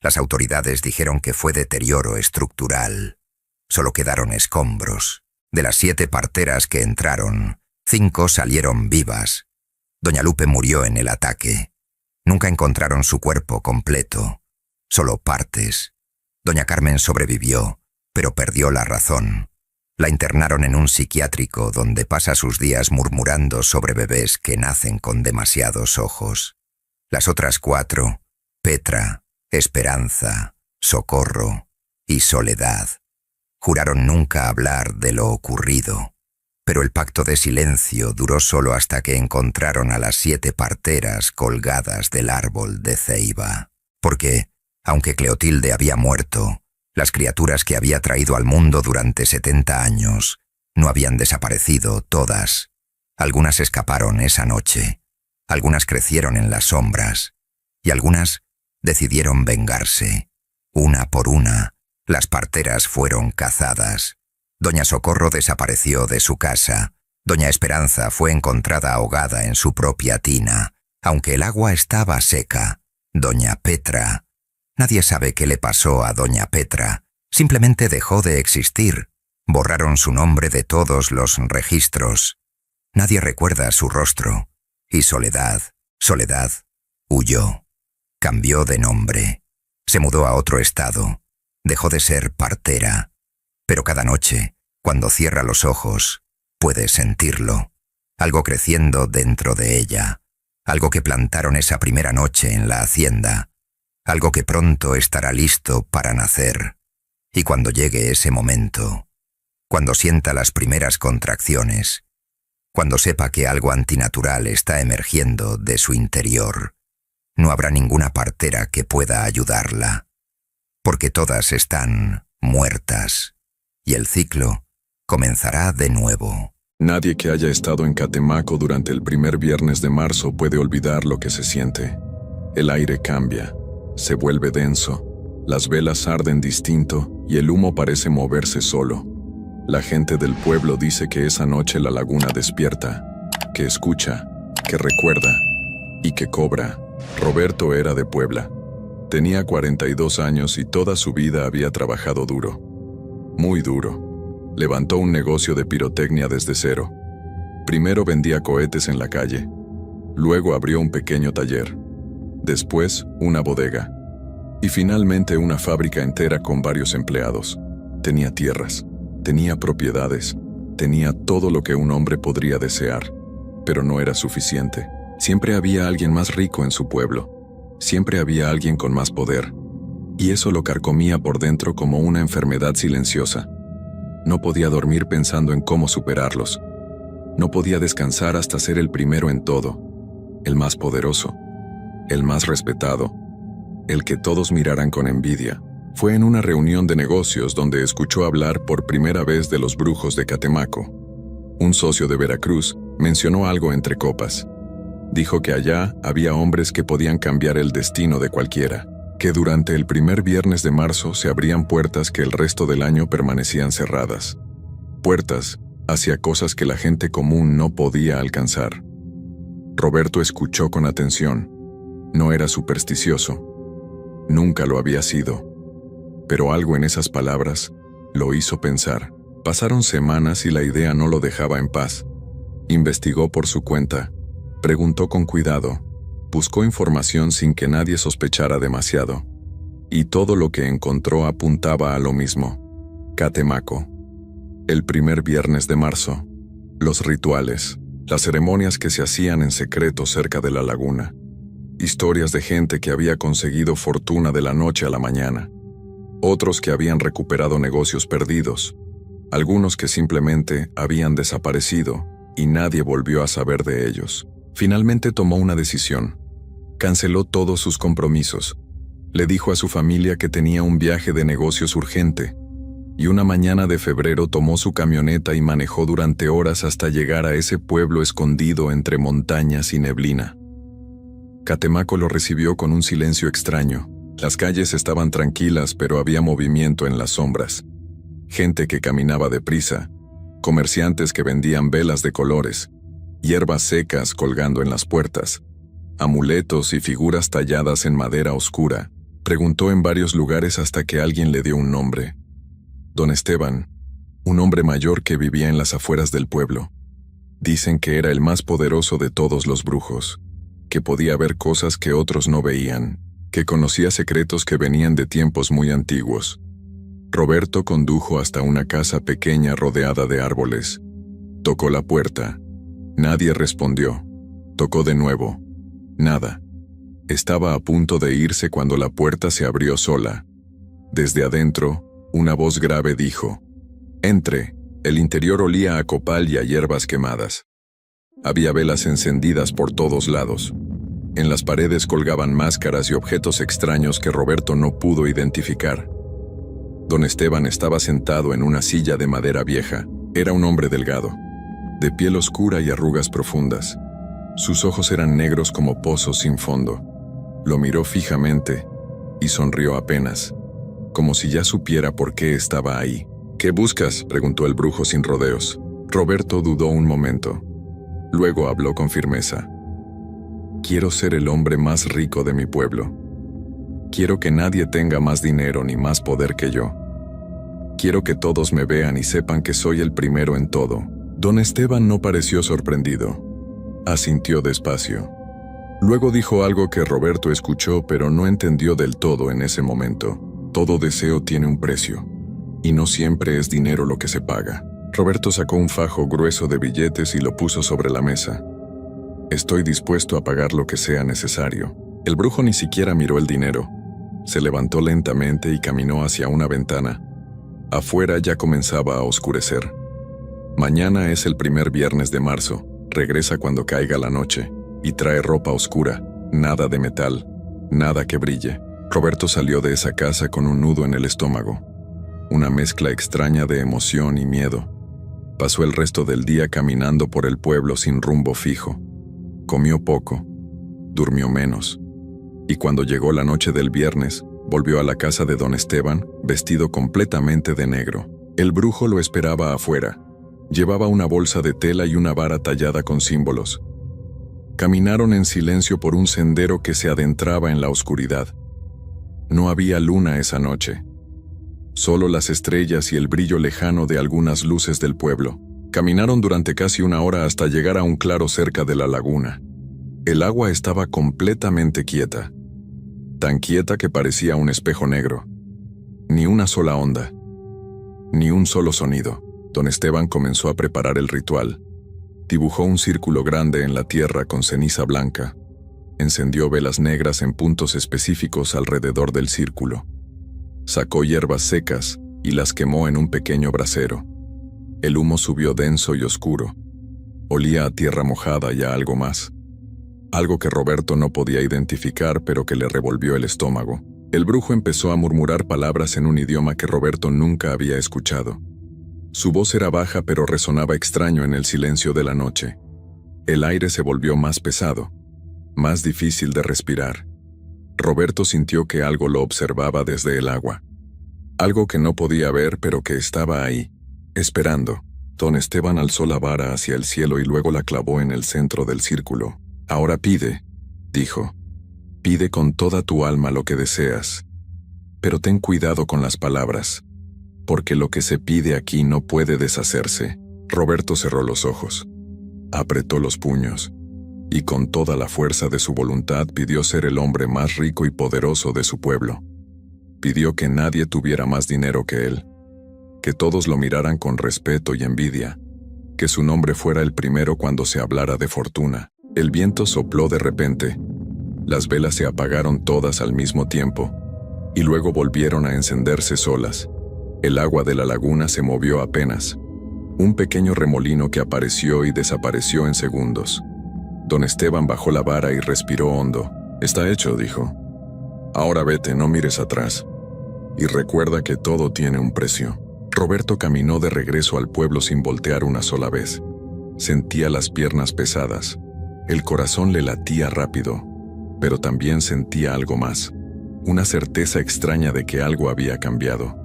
Las autoridades dijeron que fue deterioro estructural. Solo quedaron escombros. De las 7 parteras que entraron, 5 salieron vivas. Doña Lupe murió en el ataque. Nunca encontraron su cuerpo completo, solo partes. Doña Carmen sobrevivió, pero perdió la razón. La internaron en un psiquiátrico donde pasa sus días murmurando sobre bebés que nacen con demasiados ojos. Las otras 4, Petra, Esperanza, Socorro y Soledad, juraron nunca hablar de lo ocurrido, Pero el pacto de silencio duró solo hasta que encontraron a las 7 parteras colgadas del árbol de ceiba. Porque, aunque Cleotilde había muerto, las criaturas que había traído al mundo durante 70 años no habían desaparecido todas. Algunas escaparon esa noche, algunas crecieron en las sombras, y algunas decidieron vengarse. Una por una, las parteras fueron cazadas. Doña Socorro desapareció de su casa. Doña Esperanza fue encontrada ahogada en su propia tina, aunque el agua estaba seca. Doña Petra. Nadie sabe qué le pasó a Doña Petra. Simplemente dejó de existir. Borraron su nombre de todos los registros. Nadie recuerda su rostro. Y Soledad, huyó. Cambió de nombre. Se mudó a otro estado. Dejó de ser partera. Pero cada noche, cuando cierra los ojos, puede sentirlo. Algo creciendo dentro de ella. Algo que plantaron esa primera noche en la hacienda. Algo que pronto estará listo para nacer. Y cuando llegue ese momento, cuando sienta las primeras contracciones, cuando sepa que algo antinatural está emergiendo de su interior, no habrá ninguna partera que pueda ayudarla, porque todas están muertas, y el ciclo comenzará de nuevo.
Nadie que haya estado en Catemaco durante el primer viernes de marzo puede olvidar lo que se siente. El aire cambia, se vuelve denso, las velas arden distinto y el humo parece moverse solo. La gente del pueblo dice que esa noche la laguna despierta, que escucha, que recuerda y que cobra. Roberto era de Puebla. Tenía 42 años y toda su vida había trabajado duro. Muy duro. Levantó un negocio de pirotecnia desde cero. Primero vendía cohetes en la calle. Luego abrió un pequeño taller. Después, una bodega. Y finalmente una fábrica entera con varios empleados. Tenía tierras. Tenía propiedades, tenía todo lo que un hombre podría desear, pero no era suficiente. Siempre había alguien más rico en su pueblo, siempre había alguien con más poder, y eso lo carcomía por dentro como una enfermedad silenciosa. No podía dormir pensando en cómo superarlos. No podía descansar hasta ser el primero en todo, el más poderoso, el más respetado, el que todos miraran con envidia. Fue en una reunión de negocios donde escuchó hablar por primera vez de los brujos de Catemaco. Un socio de Veracruz mencionó algo entre copas. Dijo que allá había hombres que podían cambiar el destino de cualquiera, que durante el primer viernes de marzo se abrían puertas que el resto del año permanecían cerradas. Puertas hacia cosas que la gente común no podía alcanzar. Roberto escuchó con atención. No era supersticioso. Nunca lo había sido. Pero algo en esas palabras lo hizo pensar. Pasaron semanas y la idea no lo dejaba en paz. Investigó por su cuenta, preguntó con cuidado, buscó información sin que nadie sospechara demasiado. Y todo lo que encontró apuntaba a lo mismo. Catemaco. El primer viernes de marzo. Los rituales, las ceremonias que se hacían en secreto cerca de la laguna. Historias de gente que había conseguido fortuna de la noche a la mañana. Otros que habían recuperado negocios perdidos, algunos que simplemente habían desaparecido y nadie volvió a saber de ellos. Finalmente tomó una decisión. Canceló todos sus compromisos. Le dijo a su familia que tenía un viaje de negocios urgente, y una mañana de febrero tomó su camioneta y manejó durante horas hasta llegar a ese pueblo escondido entre montañas y neblina. Catemaco lo recibió con un silencio extraño. Las calles estaban tranquilas, pero había movimiento en las sombras. Gente que caminaba deprisa, comerciantes que vendían velas de colores, hierbas secas colgando en las puertas, amuletos y figuras talladas en madera oscura. Preguntó en varios lugares hasta que alguien le dio un nombre. Don Esteban, un hombre mayor que vivía en las afueras del pueblo. Dicen que era el más poderoso de todos los brujos, que podía ver cosas que otros no veían, que conocía secretos que venían de tiempos muy antiguos. Roberto condujo hasta una casa pequeña rodeada de árboles. Tocó la puerta. Nadie respondió. Tocó de nuevo. Nada. Estaba a punto de irse cuando la puerta se abrió sola. Desde adentro, una voz grave dijo: «Entre». El interior olía a copal y a hierbas quemadas. Había velas encendidas por todos lados. En las paredes colgaban máscaras y objetos extraños que Roberto no pudo identificar. Don Esteban estaba sentado en una silla de madera vieja. Era un hombre delgado, de piel oscura y arrugas profundas. Sus ojos eran negros como pozos sin fondo. Lo miró fijamente y sonrió apenas, como si ya supiera por qué estaba ahí. «¿Qué buscas?», preguntó el brujo sin rodeos. Roberto dudó un momento. Luego habló con firmeza. «Quiero ser el hombre más rico de mi pueblo. Quiero que nadie tenga más dinero ni más poder que yo. Quiero que todos me vean y sepan que soy el primero en todo». Don Esteban no pareció sorprendido. Asintió despacio. Luego dijo algo que Roberto escuchó pero no entendió del todo en ese momento. «Todo deseo tiene un precio, y no siempre es dinero lo que se paga». Roberto sacó un fajo grueso de billetes y lo puso sobre la mesa. «Estoy dispuesto a pagar lo que sea necesario». El brujo ni siquiera miró el dinero. Se levantó lentamente y caminó hacia una ventana. Afuera ya comenzaba a oscurecer. «Mañana es el primer viernes de marzo. Regresa cuando caiga la noche, y trae ropa oscura, nada de metal, nada que brille». Roberto salió de esa casa con un nudo en el estómago, una mezcla extraña de emoción y miedo. Pasó el resto del día caminando por el pueblo sin rumbo fijo. Comió poco, durmió menos, y cuando llegó la noche del viernes, volvió a la casa de don Esteban, vestido completamente de negro. El brujo lo esperaba afuera. Llevaba una bolsa de tela y una vara tallada con símbolos. Caminaron en silencio por un sendero que se adentraba en la oscuridad. No había luna esa noche. Solo las estrellas y el brillo lejano de algunas luces del pueblo. Caminaron durante casi una hora hasta llegar a un claro cerca de la laguna. El agua estaba completamente quieta. Tan quieta que parecía un espejo negro. Ni una sola onda. Ni un solo sonido. Don Esteban comenzó a preparar el ritual. Dibujó un círculo grande en la tierra con ceniza blanca. Encendió velas negras en puntos específicos alrededor del círculo. Sacó hierbas secas y las quemó en un pequeño brasero. El humo subió denso y oscuro. Olía a tierra mojada y a algo más. Algo que Roberto no podía identificar, pero que le revolvió el estómago. El brujo empezó a murmurar palabras en un idioma que Roberto nunca había escuchado. Su voz era baja pero resonaba extraño en el silencio de la noche. El aire se volvió más pesado, más difícil de respirar. Roberto sintió que algo lo observaba desde el agua. Algo que no podía ver pero que estaba ahí, esperando. Don Esteban alzó la vara hacia el cielo y luego la clavó en el centro del círculo. «Ahora pide», dijo. «Pide con toda tu alma lo que deseas. Pero ten cuidado con las palabras, porque lo que se pide aquí no puede deshacerse». Roberto cerró los ojos, apretó los puños, y con toda la fuerza de su voluntad pidió ser el hombre más rico y poderoso de su pueblo. Pidió que nadie tuviera más dinero que él, que todos lo miraran con respeto y envidia, que su nombre fuera el primero cuando se hablara de fortuna. El viento sopló de repente. Las velas se apagaron todas al mismo tiempo, y luego volvieron a encenderse solas. El agua de la laguna se movió apenas, un pequeño remolino que apareció y desapareció en segundos. Don Esteban bajó la vara y respiró hondo. «Está hecho», dijo. «Ahora vete, no mires atrás. Y recuerda que todo tiene un precio». Roberto caminó de regreso al pueblo sin voltear una sola vez. Sentía las piernas pesadas. El corazón le latía rápido, pero también sentía algo más. Una certeza extraña de que algo había cambiado,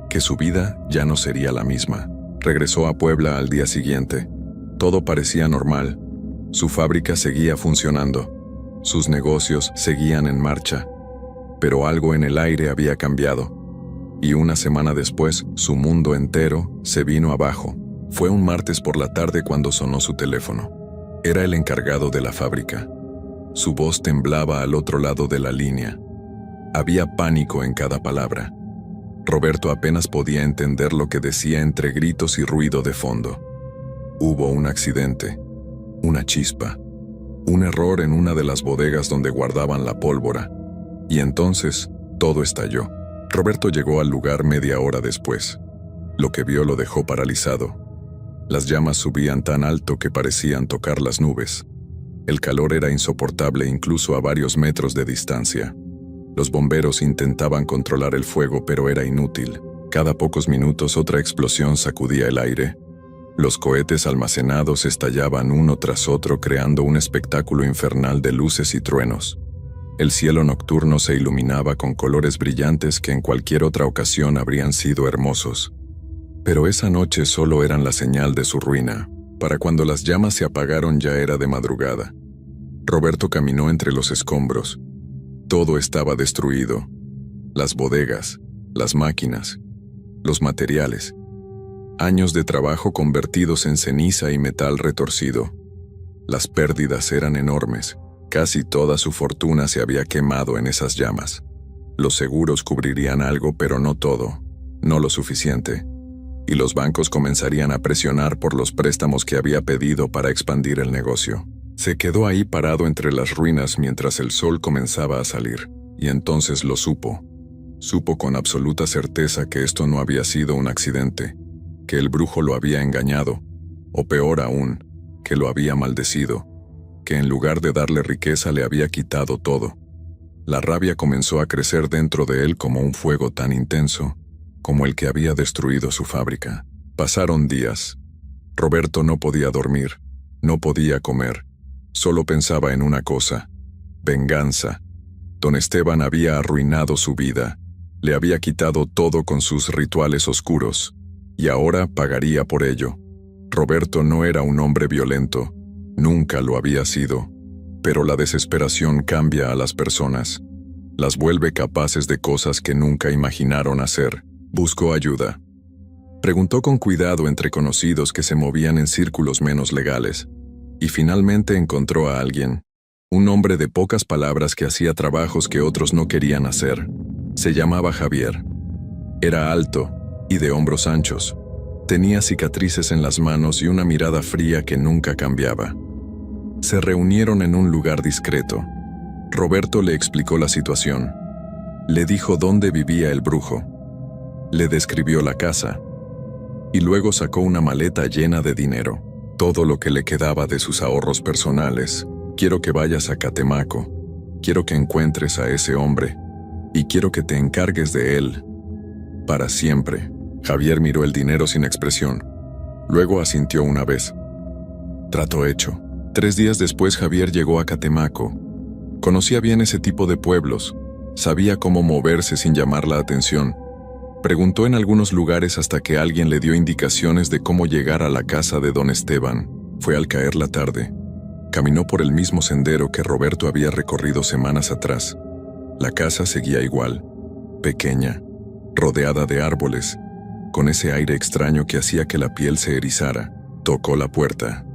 que su vida ya no sería la misma. Regresó a Puebla al día siguiente. Todo parecía normal. Su fábrica seguía funcionando. Sus negocios seguían en marcha. Pero algo en el aire había cambiado. Y una semana después, su mundo entero se vino abajo. Fue un martes por la tarde cuando sonó su teléfono. Era el encargado de la fábrica. Su voz temblaba al otro lado de la línea. Había pánico en cada palabra. Roberto apenas podía entender lo que decía entre gritos y ruido de fondo. Hubo un accidente, una chispa, un error en una de las bodegas donde guardaban la pólvora. Y entonces, todo estalló. Roberto llegó al lugar media hora después. Lo que vio lo dejó paralizado. Las llamas subían tan alto que parecían tocar las nubes. El calor era insoportable incluso a varios metros de distancia. Los bomberos intentaban controlar el fuego, pero era inútil. Cada pocos minutos otra explosión sacudía el aire. Los cohetes almacenados estallaban uno tras otro, creando un espectáculo infernal de luces y truenos. El cielo nocturno se iluminaba con colores brillantes que en cualquier otra ocasión habrían sido hermosos. Pero esa noche solo eran la señal de su ruina. Para cuando las llamas se apagaron ya era de madrugada. Roberto caminó entre los escombros. Todo estaba destruido. Las bodegas, las máquinas, los materiales. Años de trabajo convertidos en ceniza y metal retorcido. Las pérdidas eran enormes. Casi toda su fortuna se había quemado en esas llamas. Los seguros cubrirían algo, pero no todo, no lo suficiente. Y los bancos comenzarían a presionar por los préstamos que había pedido para expandir el negocio. Se quedó ahí parado entre las ruinas mientras el sol comenzaba a salir, y entonces lo supo. Supo con absoluta certeza que esto no había sido un accidente, que el brujo lo había engañado, o peor aún, que lo había maldecido, que en lugar de darle riqueza le había quitado todo. La rabia comenzó a crecer dentro de él como un fuego tan intenso, como el que había destruido su fábrica. Pasaron días. Roberto no podía dormir, no podía comer. Solo pensaba en una cosa: venganza. Don Esteban había arruinado su vida, le había quitado todo con sus rituales oscuros, y ahora pagaría por ello. Roberto no era un hombre violento, nunca lo había sido, pero la desesperación cambia a las personas. Las vuelve capaces de cosas que nunca imaginaron hacer. Buscó ayuda. Preguntó con cuidado entre conocidos que se movían en círculos menos legales, y finalmente encontró a alguien. Un hombre de pocas palabras que hacía trabajos que otros no querían hacer. Se llamaba Javier. Era alto y de hombros anchos. Tenía cicatrices en las manos y una mirada fría que nunca cambiaba. Se reunieron en un lugar discreto. Roberto le explicó la situación. Le dijo dónde vivía el brujo. Le describió la casa. Y luego sacó una maleta llena de dinero. Todo lo que le quedaba de sus ahorros personales. Quiero que vayas a Catemaco. Quiero que encuentres a ese hombre. Y quiero que te encargues de él. Para siempre. Javier miró el dinero sin expresión. Luego asintió una vez. Trato hecho. 3 días después Javier llegó a Catemaco. Conocía bien ese tipo de pueblos. Sabía cómo moverse sin llamar la atención. Preguntó en algunos lugares hasta que alguien le dio indicaciones de cómo llegar a la casa de don Esteban. Fue al caer la tarde. Caminó por el mismo sendero que Roberto había recorrido semanas atrás. La casa seguía igual, pequeña, rodeada de árboles, con ese aire extraño que hacía que la piel se erizara. Tocó la puerta.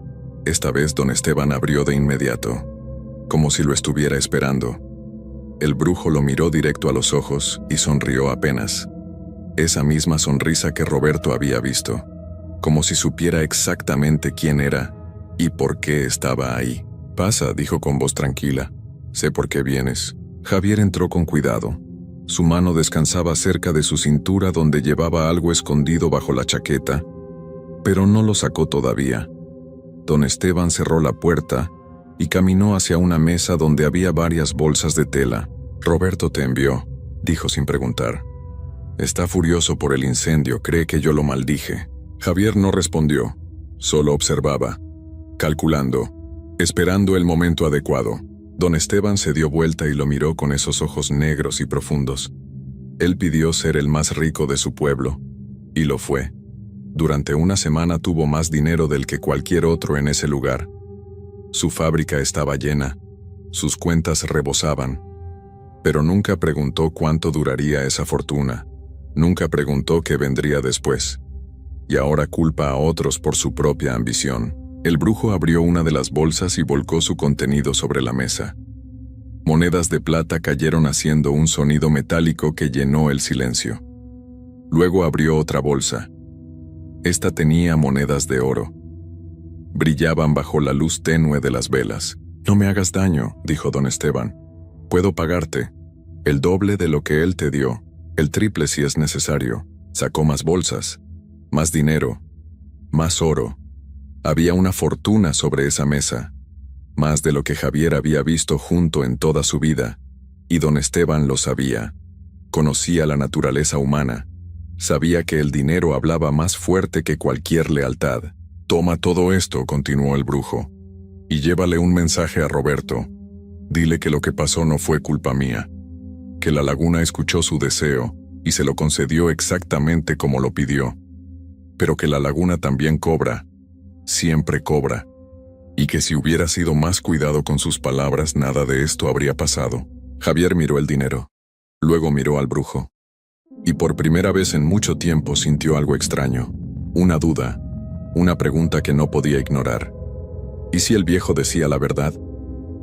Esta vez don Esteban abrió de inmediato, como si lo estuviera esperando. El brujo lo miró directo a los ojos y sonrió apenas. Esa misma sonrisa que Roberto había visto, como si supiera exactamente quién era y por qué estaba ahí. «Pasa», dijo con voz tranquila. «Sé por qué vienes». Javier entró con cuidado. Su mano descansaba cerca de su cintura donde llevaba algo escondido bajo la chaqueta, pero no lo sacó todavía. Don Esteban cerró la puerta y caminó hacia una mesa donde había varias bolsas de tela. «Roberto te envió», dijo sin preguntar. «Está furioso por el incendio, cree que yo lo maldije». Javier no respondió, solo observaba, calculando, esperando el momento adecuado. Don Esteban se dio vuelta y lo miró con esos ojos negros y profundos. Él pidió ser el más rico de su pueblo, y lo fue. Durante una semana tuvo más dinero del que cualquier otro en ese lugar. Su fábrica estaba llena, sus cuentas rebosaban, pero nunca preguntó cuánto duraría esa fortuna, nunca preguntó qué vendría después. Y ahora culpa a otros por su propia ambición. El brujo abrió una de las bolsas y volcó su contenido sobre la mesa. Monedas de plata cayeron haciendo un sonido metálico que llenó el silencio. Luego abrió otra bolsa. Esta tenía monedas de oro. Brillaban bajo la luz tenue de las velas. «No me hagas daño», dijo don Esteban. «Puedo pagarte. El doble de lo que él te dio. El triple si es necesario». Sacó más bolsas, más dinero, más oro. Había una fortuna sobre esa mesa, más de lo que Javier había visto junto en toda su vida, y don Esteban lo sabía. Conocía la naturaleza humana. Sabía que el dinero hablaba más fuerte que cualquier lealtad. «Toma todo esto», continuó el brujo, «y llévale un mensaje a Roberto. Dile que lo que pasó no fue culpa mía, que la laguna escuchó su deseo y se lo concedió exactamente como lo pidió, pero que la laguna también cobra, siempre cobra, y que si hubiera sido más cuidado con sus palabras, nada de esto habría pasado». Javier miró el dinero, luego miró al brujo, y por primera vez en mucho tiempo sintió algo extraño, una duda, una pregunta que no podía ignorar. ¿Y si el viejo decía la verdad?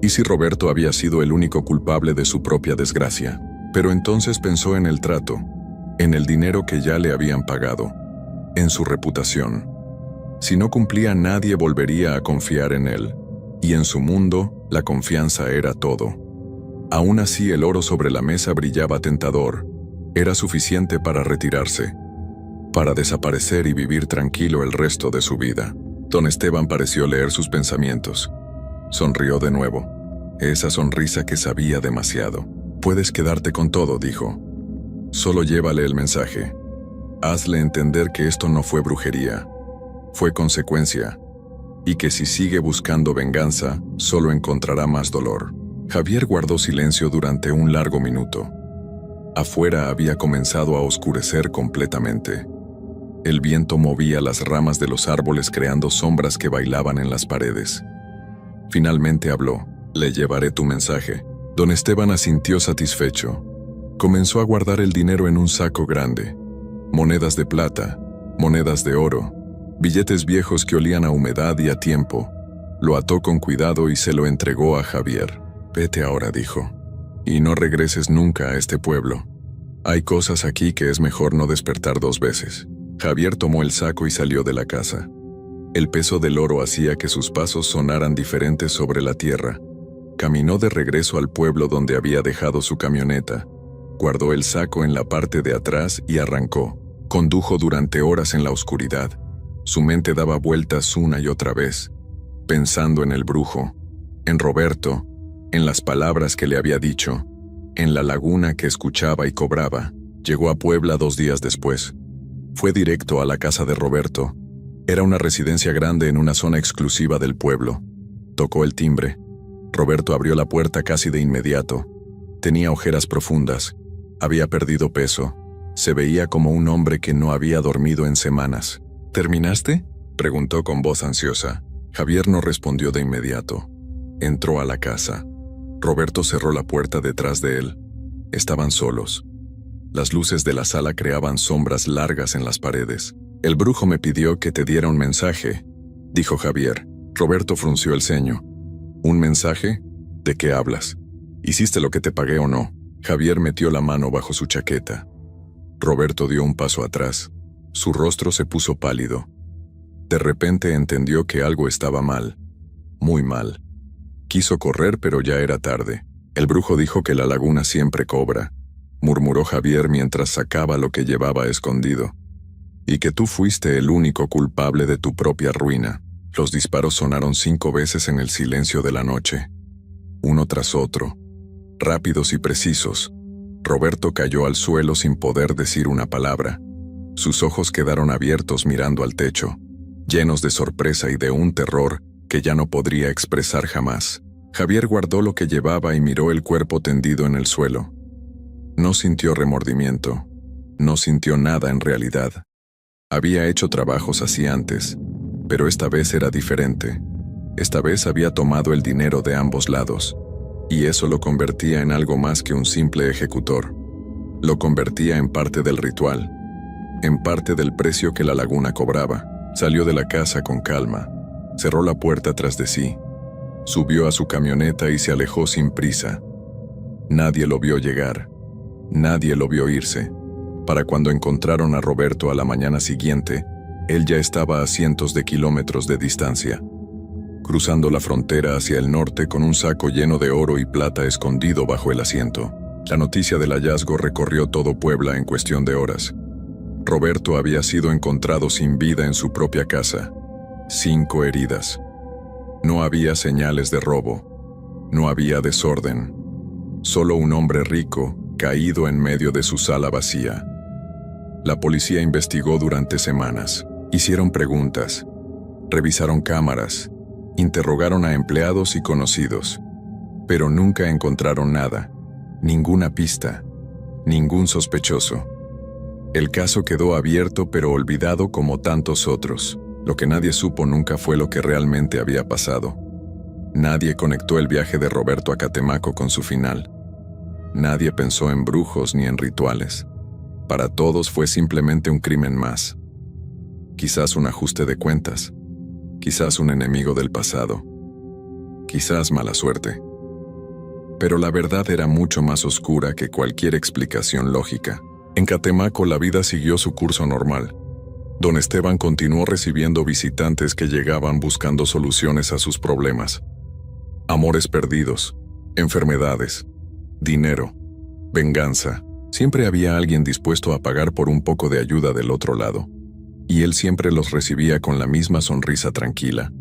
¿Y si Roberto había sido el único culpable de su propia desgracia? Pero entonces pensó en el trato, en el dinero que ya le habían pagado, en su reputación. Si no cumplía, nadie volvería a confiar en él, y en su mundo, la confianza era todo. Aún así, el oro sobre la mesa brillaba tentador. Era suficiente para retirarse, para desaparecer y vivir tranquilo el resto de su vida. Don Esteban pareció leer sus pensamientos. Sonrió de nuevo, esa sonrisa que sabía demasiado. «Puedes quedarte con todo», dijo. «Solo llévale el mensaje. Hazle entender que esto no fue brujería, fue consecuencia, y que si sigue buscando venganza, solo encontrará más dolor». Javier guardó silencio durante un largo minuto. Afuera había comenzado a oscurecer completamente. El viento movía las ramas de los árboles creando sombras que bailaban en las paredes. Finalmente habló. «Le llevaré tu mensaje». Don Esteban asintió satisfecho. Comenzó a guardar el dinero en un saco grande. Monedas de plata, monedas de oro, billetes viejos que olían a humedad y a tiempo. Lo ató con cuidado y se lo entregó a Javier. «Vete ahora», dijo, «y no regreses nunca a este pueblo. Hay cosas aquí que es mejor no despertar dos veces». Javier tomó el saco y salió de la casa. El peso del oro hacía que sus pasos sonaran diferentes sobre la tierra. Caminó de regreso al pueblo donde había dejado su camioneta. Guardó el saco en la parte de atrás y arrancó. Condujo durante horas en la oscuridad. Su mente daba vueltas una y otra vez, pensando en el brujo, en Roberto, en las palabras que le había dicho, en la laguna que escuchaba y cobraba. Llegó a Puebla 2 días después. Fue directo a la casa de Roberto. Era una residencia grande en una zona exclusiva del pueblo. Tocó el timbre. Roberto abrió la puerta casi de inmediato. Tenía ojeras profundas. Había perdido peso. Se veía como un hombre que no había dormido en semanas. «¿Terminaste?», preguntó con voz ansiosa. Javier no respondió de inmediato. Entró a la casa. Roberto cerró la puerta detrás de él. Estaban solos. Las luces de la sala creaban sombras largas en las paredes. «El brujo me pidió que te diera un mensaje», dijo Javier. Roberto frunció el ceño. «¿Un mensaje? ¿De qué hablas? ¿Hiciste lo que te pagué o no?». Javier metió la mano bajo su chaqueta. Roberto dio un paso atrás. Su rostro se puso pálido. De repente entendió que algo estaba mal. Muy mal. Quiso correr, pero ya era tarde. «El brujo dijo que la laguna siempre cobra», murmuró Javier mientras sacaba lo que llevaba escondido. «Y que tú fuiste el único culpable de tu propia ruina». Los disparos sonaron 5 veces en el silencio de la noche, uno tras otro, rápidos y precisos. Roberto cayó al suelo sin poder decir una palabra. Sus ojos quedaron abiertos mirando al techo, llenos de sorpresa y de un terror que ya no podría expresar jamás. Javier guardó lo que llevaba y miró el cuerpo tendido en el suelo. No sintió remordimiento, no sintió nada en realidad. Había hecho trabajos así antes, pero esta vez era diferente. Esta vez había tomado el dinero de ambos lados, y eso lo convertía en algo más que un simple ejecutor. Lo convertía en parte del ritual, en parte del precio que la laguna cobraba. Salió de la casa con calma, cerró la puerta tras de sí, subió a su camioneta y se alejó sin prisa. Nadie lo vio llegar, nadie lo vio irse. Para cuando encontraron a Roberto a la mañana siguiente, él ya estaba a cientos de kilómetros de distancia, cruzando la frontera hacia el norte con un saco lleno de oro y plata escondido bajo el asiento. La noticia del hallazgo recorrió todo Puebla en cuestión de horas. Roberto había sido encontrado sin vida en su propia casa. 5 heridas. No había señales de robo. No había desorden. Solo un hombre rico, caído en medio de su sala vacía. La policía investigó durante semanas. Hicieron preguntas. Revisaron cámaras. Interrogaron a empleados y conocidos. Pero nunca encontraron nada. Ninguna pista. Ningún sospechoso. El caso quedó abierto pero olvidado como tantos otros. Lo que nadie supo nunca fue lo que realmente había pasado. Nadie conectó el viaje de Roberto a Catemaco con su final. Nadie pensó en brujos ni en rituales. Para todos fue simplemente un crimen más. Quizás un ajuste de cuentas. Quizás un enemigo del pasado. Quizás mala suerte. Pero la verdad era mucho más oscura que cualquier explicación lógica. En Catemaco la vida siguió su curso normal. Don Esteban continuó recibiendo visitantes que llegaban buscando soluciones a sus problemas. Amores perdidos, enfermedades, dinero, venganza. Siempre había alguien dispuesto a pagar por un poco de ayuda del otro lado. Y él siempre los recibía con la misma sonrisa tranquila.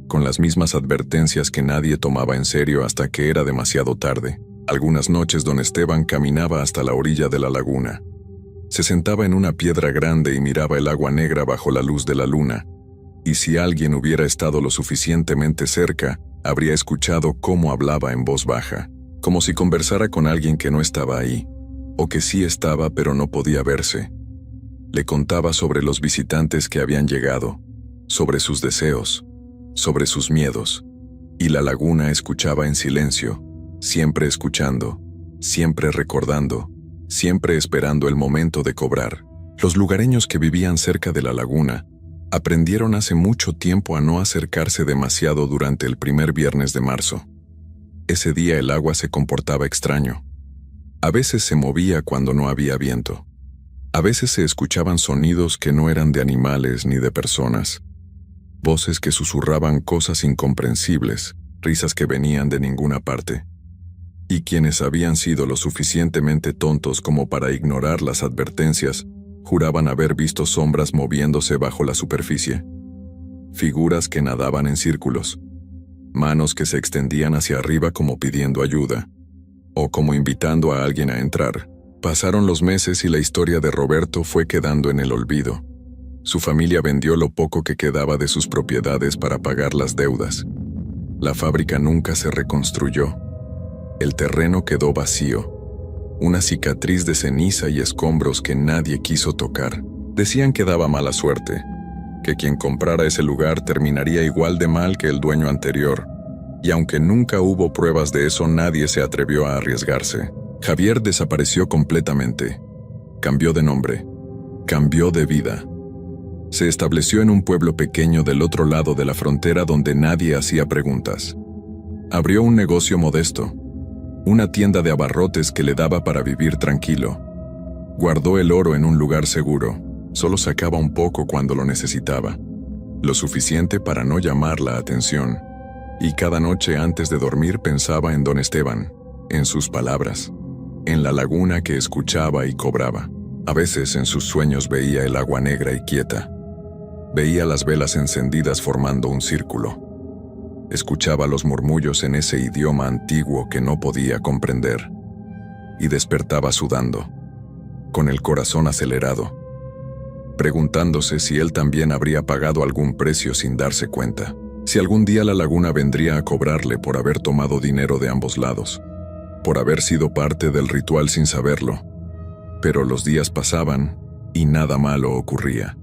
Con las mismas advertencias que nadie tomaba en serio hasta que era demasiado tarde. Algunas noches don Esteban caminaba hasta la orilla de la laguna. Se sentaba en una piedra grande y miraba el agua negra bajo la luz de la luna. Y si alguien hubiera estado lo suficientemente cerca, habría escuchado cómo hablaba en voz baja, como si conversara con alguien que no estaba ahí, o que sí estaba pero no podía verse. Le contaba sobre los visitantes que habían llegado, sobre sus deseos, sobre sus miedos, y la laguna escuchaba en silencio, siempre escuchando, siempre recordando, siempre esperando el momento de cobrar. Los lugareños que vivían cerca de la laguna aprendieron hace mucho tiempo a no acercarse demasiado durante el primer viernes de marzo. Ese día el agua se comportaba extraño. A veces se movía cuando no había viento. A veces se escuchaban sonidos que no eran de animales ni de personas. Voces que susurraban cosas incomprensibles, risas que venían de ninguna parte. Y quienes habían sido lo suficientemente tontos como para ignorar las advertencias, juraban haber visto sombras moviéndose bajo la superficie. Figuras que nadaban en círculos. Manos que se extendían hacia arriba como pidiendo ayuda. O como invitando a alguien a entrar. Pasaron los meses y la historia de Roberto fue quedando en el olvido. Su familia vendió lo poco que quedaba de sus propiedades para pagar las deudas. La fábrica nunca se reconstruyó. El terreno quedó vacío. Una cicatriz de ceniza y escombros que nadie quiso tocar. Decían que daba mala suerte, que quien comprara ese lugar terminaría igual de mal que el dueño anterior. Y aunque nunca hubo pruebas de eso, nadie se atrevió a arriesgarse. Javier desapareció completamente. Cambió de nombre. Cambió de vida. Se estableció en un pueblo pequeño del otro lado de la frontera donde nadie hacía preguntas. Abrió un negocio modesto, una tienda de abarrotes que le daba para vivir tranquilo. Guardó el oro en un lugar seguro, solo sacaba un poco cuando lo necesitaba, lo suficiente para no llamar la atención. Y cada noche antes de dormir pensaba en don Esteban, en sus palabras, en la laguna que escuchaba y cobraba. A veces en sus sueños veía el agua negra y quieta. Veía las velas encendidas formando un círculo. Escuchaba los murmullos en ese idioma antiguo que no podía comprender. Y despertaba sudando, con el corazón acelerado, preguntándose si él también habría pagado algún precio sin darse cuenta. Si algún día la laguna vendría a cobrarle por haber tomado dinero de ambos lados, por haber sido parte del ritual sin saberlo. Pero los días pasaban y nada malo ocurría.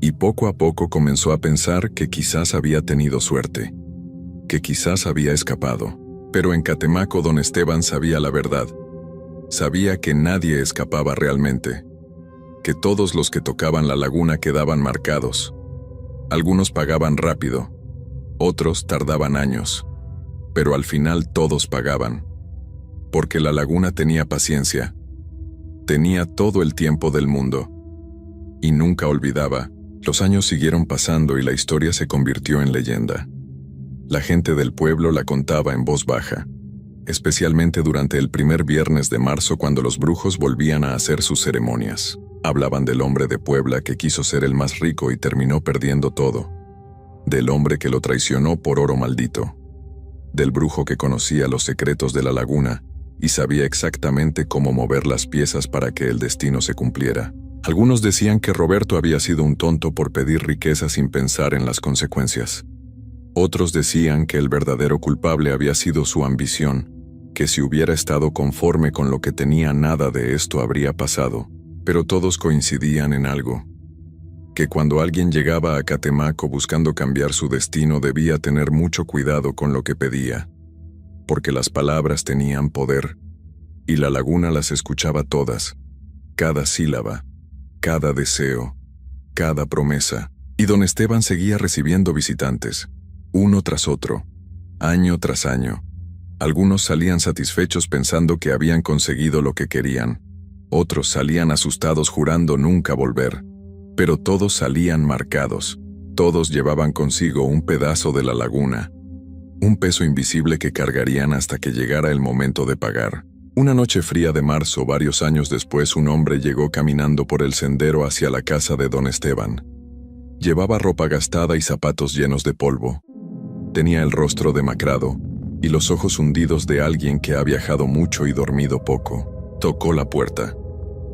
Y poco a poco comenzó a pensar que quizás había tenido suerte, que quizás había escapado. Pero en Catemaco don Esteban sabía la verdad. Sabía que nadie escapaba realmente, que todos los que tocaban la laguna quedaban marcados. Algunos pagaban rápido, otros tardaban años, pero al final todos pagaban, porque la laguna tenía paciencia, tenía todo el tiempo del mundo, y nunca olvidaba. Los años siguieron pasando y la historia se convirtió en leyenda. La gente del pueblo la contaba en voz baja, especialmente durante el primer viernes de marzo cuando los brujos volvían a hacer sus ceremonias. Hablaban del hombre de Puebla que quiso ser el más rico y terminó perdiendo todo. del hombre que lo traicionó por oro maldito, del brujo que conocía los secretos de la laguna y sabía exactamente cómo mover las piezas para que el destino se cumpliera. Algunos decían que Roberto había sido un tonto por pedir riqueza sin pensar en las consecuencias. Otros decían que el verdadero culpable había sido su ambición, que si hubiera estado conforme con lo que tenía nada de esto habría pasado, pero todos coincidían en algo: que cuando alguien llegaba a Catemaco buscando cambiar su destino debía tener mucho cuidado con lo que pedía, porque las palabras tenían poder, y la laguna las escuchaba todas, cada sílaba, cada deseo, cada promesa, y don Esteban seguía recibiendo visitantes, uno tras otro, año tras año. Algunos salían satisfechos pensando que habían conseguido lo que querían, otros salían asustados jurando nunca volver. Pero todos salían marcados, todos llevaban consigo un pedazo de la laguna, un peso invisible que cargarían hasta que llegara el momento de pagar. Una noche fría de marzo, varios años después, un hombre llegó caminando por el sendero hacia la casa de don Esteban. Llevaba ropa gastada y zapatos llenos de polvo. Tenía el rostro demacrado y los ojos hundidos de alguien que ha viajado mucho y dormido poco. Tocó la puerta.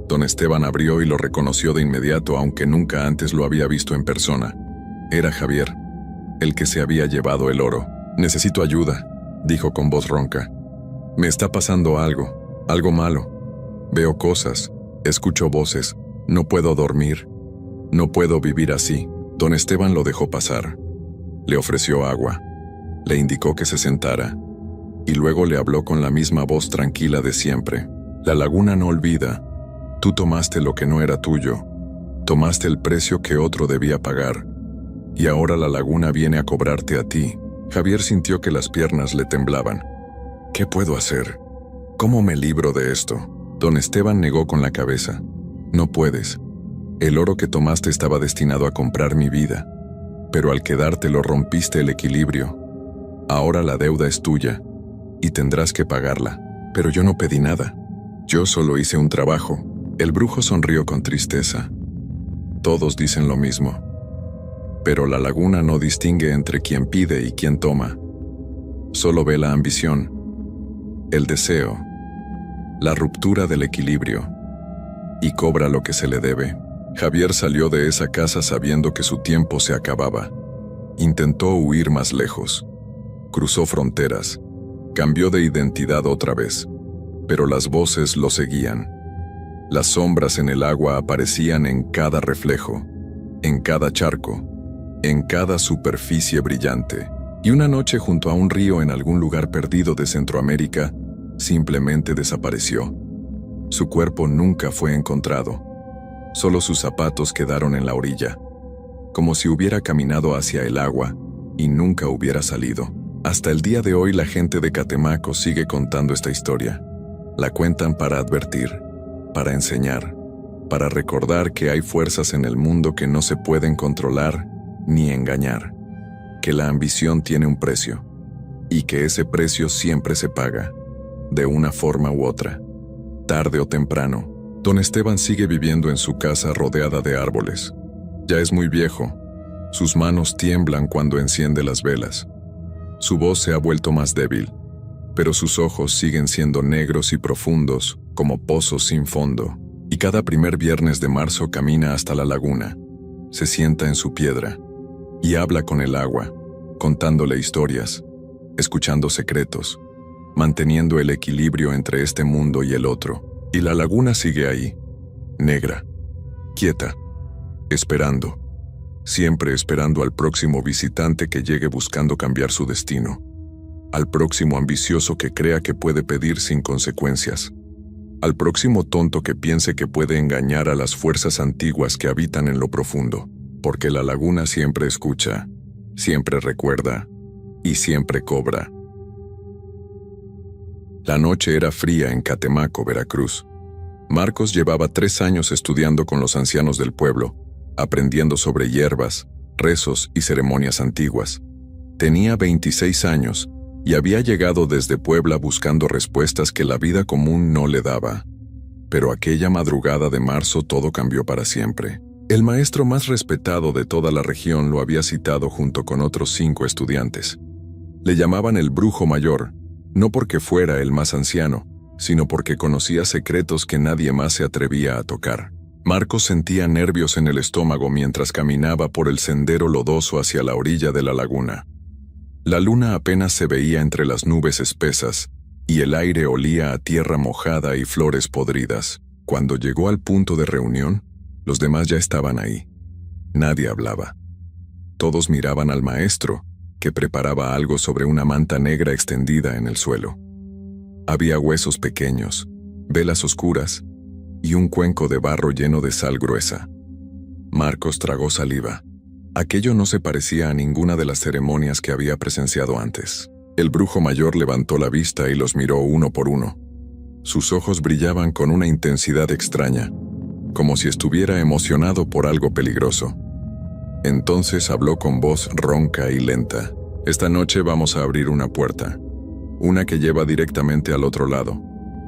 Don Esteban abrió y lo reconoció de inmediato, aunque nunca antes lo había visto en persona. Era Javier, el que se había llevado el oro. «Necesito ayuda», dijo con voz ronca. «Me está pasando algo malo. Veo cosas, escucho voces, no puedo dormir, no puedo vivir así». Don Esteban lo dejó pasar. Le ofreció agua, le indicó que se sentara, y luego le habló con la misma voz tranquila de siempre. «La laguna no olvida. Tú tomaste lo que no era tuyo, tomaste el precio que otro debía pagar, y ahora la laguna viene a cobrarte a ti». Javier sintió que las piernas le temblaban. «¿Qué puedo hacer? ¿Cómo me libro de esto?». Don Esteban negó con la cabeza. «No puedes. El oro que tomaste estaba destinado a comprar mi vida, pero al quedártelo rompiste el equilibrio. Ahora la deuda es tuya, y tendrás que pagarla». «Pero yo no pedí nada. Yo solo hice un trabajo». El brujo sonrió con tristeza. «Todos dicen lo mismo, pero la laguna no distingue entre quien pide y quien toma. Solo ve la ambición, el deseo, la ruptura del equilibrio, y cobra lo que se le debe». Javier salió de esa casa sabiendo que su tiempo se acababa. Intentó huir más lejos. Cruzó fronteras. Cambió de identidad otra vez. Pero las voces lo seguían. Las sombras en el agua aparecían en cada reflejo, en cada charco, en cada superficie brillante. Y una noche junto a un río en algún lugar perdido de Centroamérica, simplemente desapareció. Su cuerpo nunca fue encontrado. Solo sus zapatos quedaron en la orilla, como si hubiera caminado hacia el agua y nunca hubiera salido. Hasta el día de hoy la gente de Catemaco sigue contando esta historia. La cuentan para advertir, para enseñar, para recordar que hay fuerzas en el mundo que no se pueden controlar ni engañar, que la ambición tiene un precio, y que ese precio siempre se paga, de una forma u otra, tarde o temprano. Don Esteban sigue viviendo en su casa rodeada de árboles. Ya es muy viejo, sus manos tiemblan cuando enciende las velas. Su voz se ha vuelto más débil, pero sus ojos siguen siendo negros y profundos, como pozos sin fondo. Y cada primer viernes de marzo camina hasta la laguna, se sienta en su piedra y habla con el agua, contándole historias, escuchando secretos, manteniendo el equilibrio entre este mundo y el otro. Y la laguna sigue ahí, negra, quieta, esperando, siempre esperando al próximo visitante que llegue buscando cambiar su destino, al próximo ambicioso que crea que puede pedir sin consecuencias, al próximo tonto que piense que puede engañar a las fuerzas antiguas que habitan en lo profundo, porque la laguna siempre escucha, siempre recuerda y siempre cobra. La noche era fría en Catemaco, Veracruz. Marcos llevaba 3 años estudiando con los ancianos del pueblo, aprendiendo sobre hierbas, rezos y ceremonias antiguas. Tenía 26 años y había llegado desde Puebla buscando respuestas que la vida común no le daba. Pero aquella madrugada de marzo todo cambió para siempre. El maestro más respetado de toda la región lo había citado junto con otros 5 estudiantes. Le llamaban el brujo mayor, no porque fuera el más anciano, sino porque conocía secretos que nadie más se atrevía a tocar. Marcos sentía nervios en el estómago mientras caminaba por el sendero lodoso hacia la orilla de la laguna. La luna apenas se veía entre las nubes espesas, y el aire olía a tierra mojada y flores podridas. Cuando llegó al punto de reunión, los demás ya estaban ahí. Nadie hablaba. Todos miraban al maestro, que preparaba algo sobre una manta negra extendida en el suelo. Había huesos pequeños, velas oscuras y un cuenco de barro lleno de sal gruesa. Marcos tragó saliva. Aquello no se parecía a ninguna de las ceremonias que había presenciado antes. El brujo mayor levantó la vista y los miró uno por uno. Sus ojos brillaban con una intensidad extraña, como si estuviera emocionado por algo peligroso. Entonces habló con voz ronca y lenta. Esta noche vamos a abrir una puerta, una que lleva directamente al otro lado,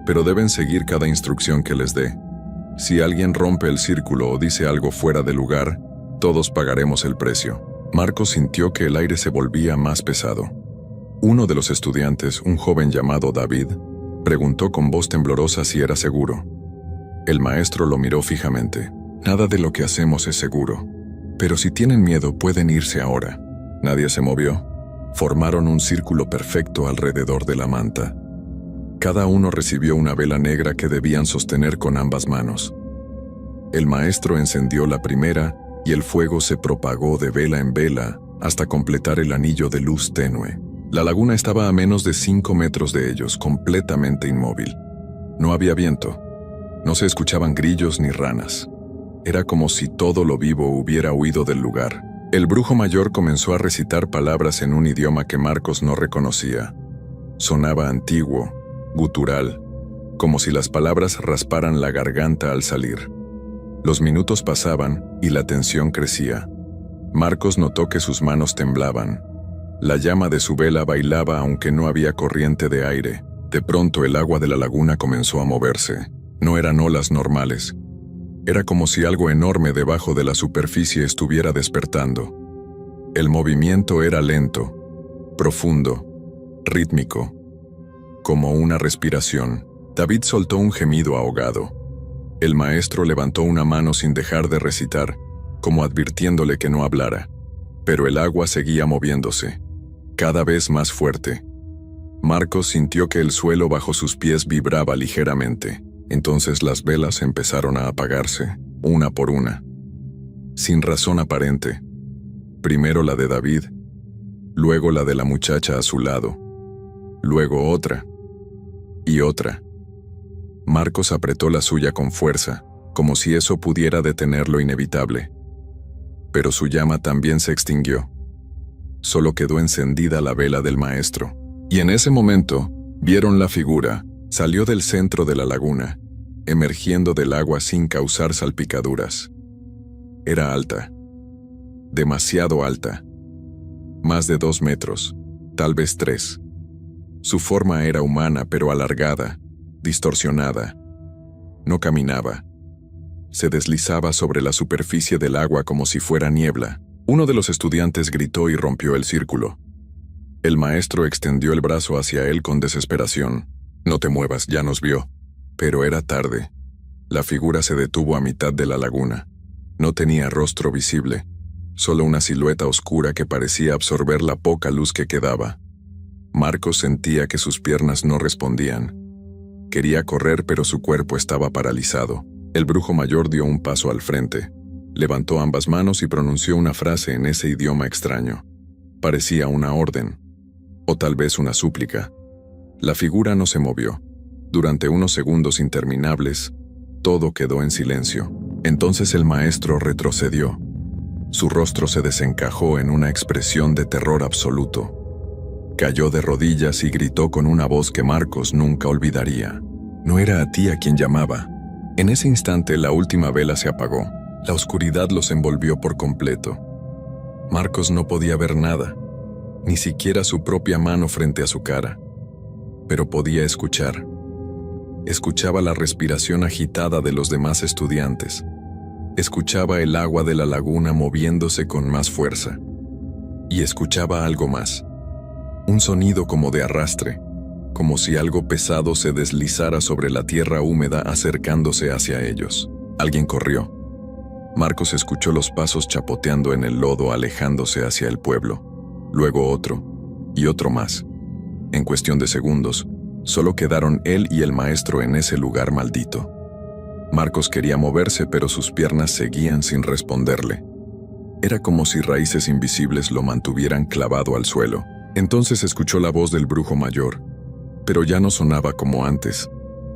pero deben seguir cada instrucción que les dé. Si alguien rompe el círculo o dice algo fuera de lugar, todos pagaremos el precio. Marcos sintió que el aire se volvía más pesado. Uno de los estudiantes, un joven llamado David, preguntó con voz temblorosa si era seguro. El maestro lo miró fijamente. Nada de lo que hacemos es seguro, pero si tienen miedo pueden irse ahora. Nadie se movió. Formaron un círculo perfecto alrededor de la manta. Cada uno recibió una vela negra que debían sostener con ambas manos. El maestro encendió la primera y el fuego se propagó de vela en vela hasta completar el anillo de luz tenue. La laguna estaba a menos de 5 metros de ellos, completamente inmóvil. No había viento. No se escuchaban grillos ni ranas. Era como si todo lo vivo hubiera huido del lugar. El brujo mayor comenzó a recitar palabras en un idioma que Marcos no reconocía. Sonaba antiguo, gutural, como si las palabras rasparan la garganta al salir. Los minutos pasaban y la tensión crecía. Marcos notó que sus manos temblaban. La llama de su vela bailaba aunque no había corriente de aire. De pronto el agua de la laguna comenzó a moverse. No eran olas normales. Era como si algo enorme debajo de la superficie estuviera despertando. El movimiento era lento, profundo, rítmico, como una respiración. David soltó un gemido ahogado. El maestro levantó una mano sin dejar de recitar, como advirtiéndole que no hablara. Pero el agua seguía moviéndose, cada vez más fuerte. Marcos sintió que el suelo bajo sus pies vibraba ligeramente. Entonces las velas empezaron a apagarse, una por una, sin razón aparente. Primero la de David, luego la de la muchacha a su lado, luego otra, y otra. Marcos apretó la suya con fuerza, como si eso pudiera detener lo inevitable. Pero su llama también se extinguió. Solo quedó encendida la vela del maestro. Y en ese momento, vieron la figura. Salió del centro de la laguna, emergiendo del agua sin causar salpicaduras. Era alta, demasiado alta, más de 2 metros, tal vez 3. Su forma era humana pero alargada, distorsionada. No caminaba. Se deslizaba sobre la superficie del agua como si fuera niebla. Uno de los estudiantes gritó y rompió el círculo. El maestro extendió el brazo hacia él con desesperación. «No te muevas, ya nos vio». Pero era tarde. La figura se detuvo a mitad de la laguna. No tenía rostro visible, solo una silueta oscura que parecía absorber la poca luz que quedaba. Marcos sentía que sus piernas no respondían. Quería correr, pero su cuerpo estaba paralizado. El brujo mayor dio un paso al frente. Levantó ambas manos y pronunció una frase en ese idioma extraño. Parecía una orden, o tal vez una súplica. La figura no se movió. Durante unos segundos interminables, todo quedó en silencio. Entonces el maestro retrocedió. Su rostro se desencajó en una expresión de terror absoluto. Cayó de rodillas y gritó con una voz que Marcos nunca olvidaría. No era a ti a quien llamaba. En ese instante la última vela se apagó. La oscuridad los envolvió por completo. Marcos no podía ver nada, ni siquiera su propia mano frente a su cara. Pero podía escuchar. Escuchaba la respiración agitada de los demás estudiantes, Escuchaba el agua de la laguna moviéndose con más fuerza. Y escuchaba algo más. Un sonido como de arrastre, como si algo pesado se deslizara sobre la tierra húmeda acercándose hacia ellos. Alguien corrió. Marcos escuchó los pasos chapoteando en el lodo alejándose hacia el pueblo. Luego otro, y otro más. En cuestión de segundos, solo quedaron él y el maestro en ese lugar maldito. Marcos quería moverse, pero sus piernas seguían sin responderle. Era como si raíces invisibles lo mantuvieran clavado al suelo. Entonces escuchó la voz del brujo mayor, pero ya no sonaba como antes.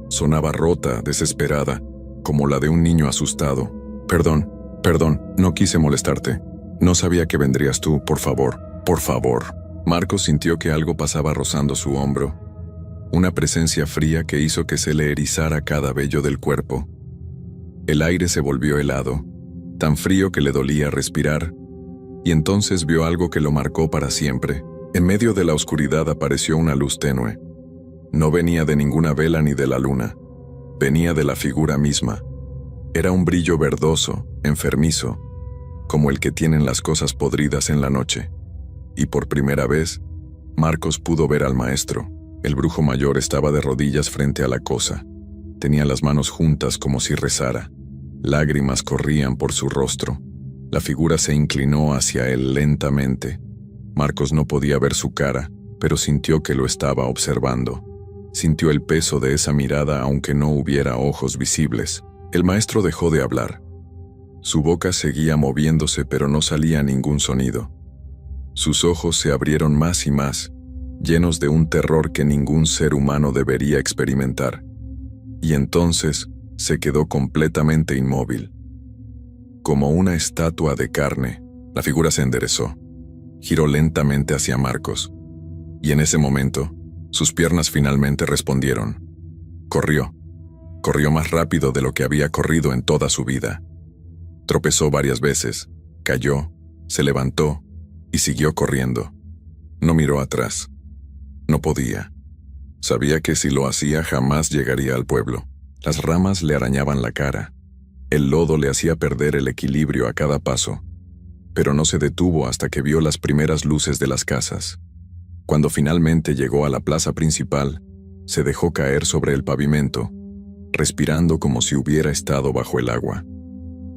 Sonaba rota, desesperada, como la de un niño asustado. Perdón, no quise molestarte. No sabía que vendrías tú, por favor, por favor. Marcos sintió que algo pasaba rozando su hombro. Una presencia fría que hizo que se le erizara cada vello del cuerpo. El aire se volvió helado, tan frío que le dolía respirar, y entonces vio algo que lo marcó para siempre. En medio de la oscuridad apareció una luz tenue. No venía de ninguna vela ni de la luna. Venía de la figura misma. Era un brillo verdoso, enfermizo, como el que tienen las cosas podridas en la noche. Y por primera vez, Marcos pudo ver al maestro. El brujo mayor estaba de rodillas frente a la cosa. Tenía las manos juntas como si rezara. Lágrimas corrían por su rostro. La figura se inclinó hacia él lentamente. Marcos no podía ver su cara, pero sintió que lo estaba observando. Sintió el peso de esa mirada aunque no hubiera ojos visibles. El maestro dejó de hablar. Su boca seguía moviéndose pero no salía ningún sonido. Sus ojos se abrieron más y más, llenos de un terror que ningún ser humano debería experimentar. Y entonces se quedó completamente inmóvil. Como una estatua de carne, la figura se enderezó. Giró lentamente hacia Marcos. Y en ese momento, sus piernas finalmente respondieron. Corrió. Corrió más rápido de lo que había corrido en toda su vida. Tropezó varias veces, cayó, se levantó y siguió corriendo. No miró atrás. No podía. Sabía que si lo hacía jamás llegaría al pueblo. Las ramas le arañaban la cara. El lodo le hacía perder el equilibrio a cada paso. Pero no se detuvo hasta que vio las primeras luces de las casas. Cuando finalmente llegó a la plaza principal, se dejó caer sobre el pavimento, respirando como si hubiera estado bajo el agua.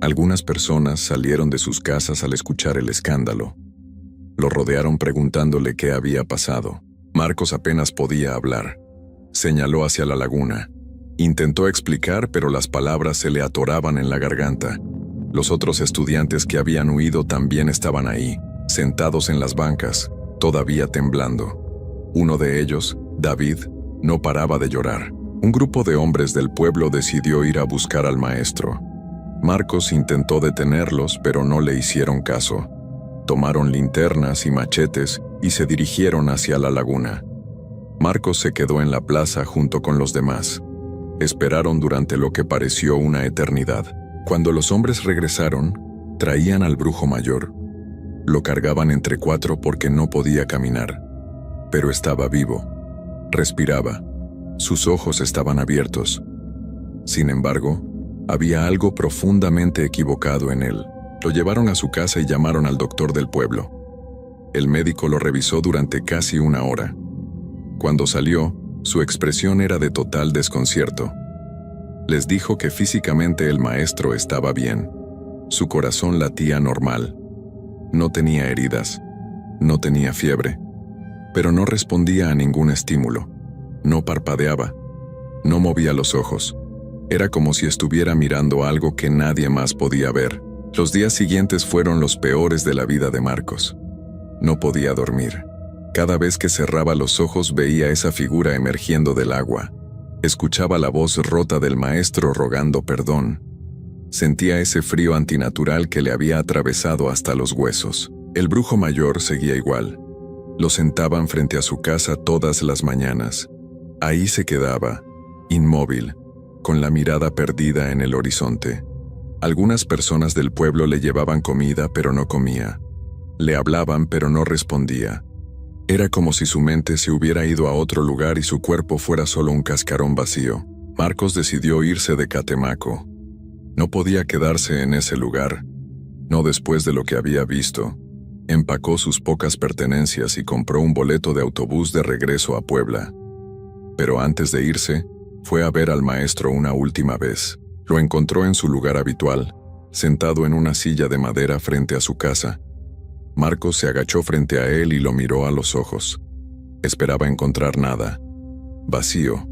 Algunas personas salieron de sus casas al escuchar el escándalo. Lo rodearon preguntándole qué había pasado. Marcos apenas podía hablar. Señaló hacia la laguna. Intentó explicar, pero las palabras se le atoraban en la garganta. Los otros estudiantes que habían huido también estaban ahí, sentados en las bancas, todavía temblando. Uno de ellos, David, no paraba de llorar. Un grupo de hombres del pueblo decidió ir a buscar al maestro. Marcos intentó detenerlos, pero no le hicieron caso. Tomaron linternas y machetes y se dirigieron hacia la laguna. Marcos se quedó en la plaza junto con los demás. Esperaron durante lo que pareció una eternidad. Cuando los hombres regresaron, traían al brujo mayor. Lo cargaban entre 4 porque no podía caminar. Pero estaba vivo. Respiraba. Sus ojos estaban abiertos. Sin embargo, había algo profundamente equivocado en él. Lo llevaron a su casa y llamaron al doctor del pueblo. El médico lo revisó durante casi 1 hora. Cuando salió, su expresión era de total desconcierto. Les dijo que físicamente el maestro estaba bien. Su corazón latía normal. No tenía heridas. No tenía fiebre. Pero no respondía a ningún estímulo. No parpadeaba. No movía los ojos. Era como si estuviera mirando algo que nadie más podía ver. Los días siguientes fueron los peores de la vida de Marcos. No podía dormir. Cada vez que cerraba los ojos veía esa figura emergiendo del agua. Escuchaba la voz rota del maestro rogando perdón. Sentía ese frío antinatural que le había atravesado hasta los huesos. El brujo mayor seguía igual. Lo sentaban frente a su casa todas las mañanas. Ahí se quedaba, inmóvil, con la mirada perdida en el horizonte. Algunas personas del pueblo le llevaban comida, pero no comía. Le hablaban, pero no respondía. Era como si su mente se hubiera ido a otro lugar y su cuerpo fuera solo un cascarón vacío. Marcos decidió irse de Catemaco. No podía quedarse en ese lugar, no después de lo que había visto. Empacó sus pocas pertenencias y compró un boleto de autobús de regreso a Puebla. Pero antes de irse, fue a ver al maestro una última vez. Lo encontró en su lugar habitual, sentado en una silla de madera frente a su casa. Marcos se agachó frente a él y lo miró a los ojos. Esperaba encontrar nada. Vacío.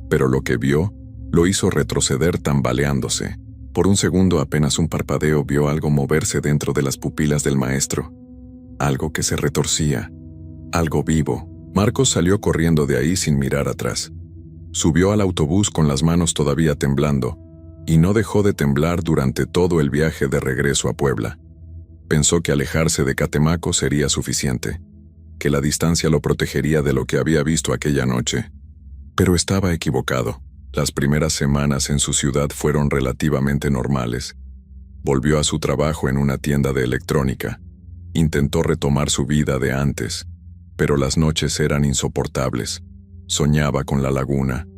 Pero lo que vio lo hizo retroceder tambaleándose. Por un segundo, apenas un parpadeo, vio algo moverse dentro de las pupilas del maestro. Algo que se retorcía. Algo vivo. Marcos salió corriendo de ahí sin mirar atrás. Subió al autobús con las manos todavía temblando, y no dejó de temblar durante todo el viaje de regreso a Puebla. Pensó que alejarse de Catemaco sería suficiente, que la distancia lo protegería de lo que había visto aquella noche. Pero estaba equivocado. Las primeras semanas en su ciudad fueron relativamente normales. Volvió a su trabajo en una tienda de electrónica. Intentó retomar su vida de antes, pero las noches eran insoportables. Soñaba con la laguna.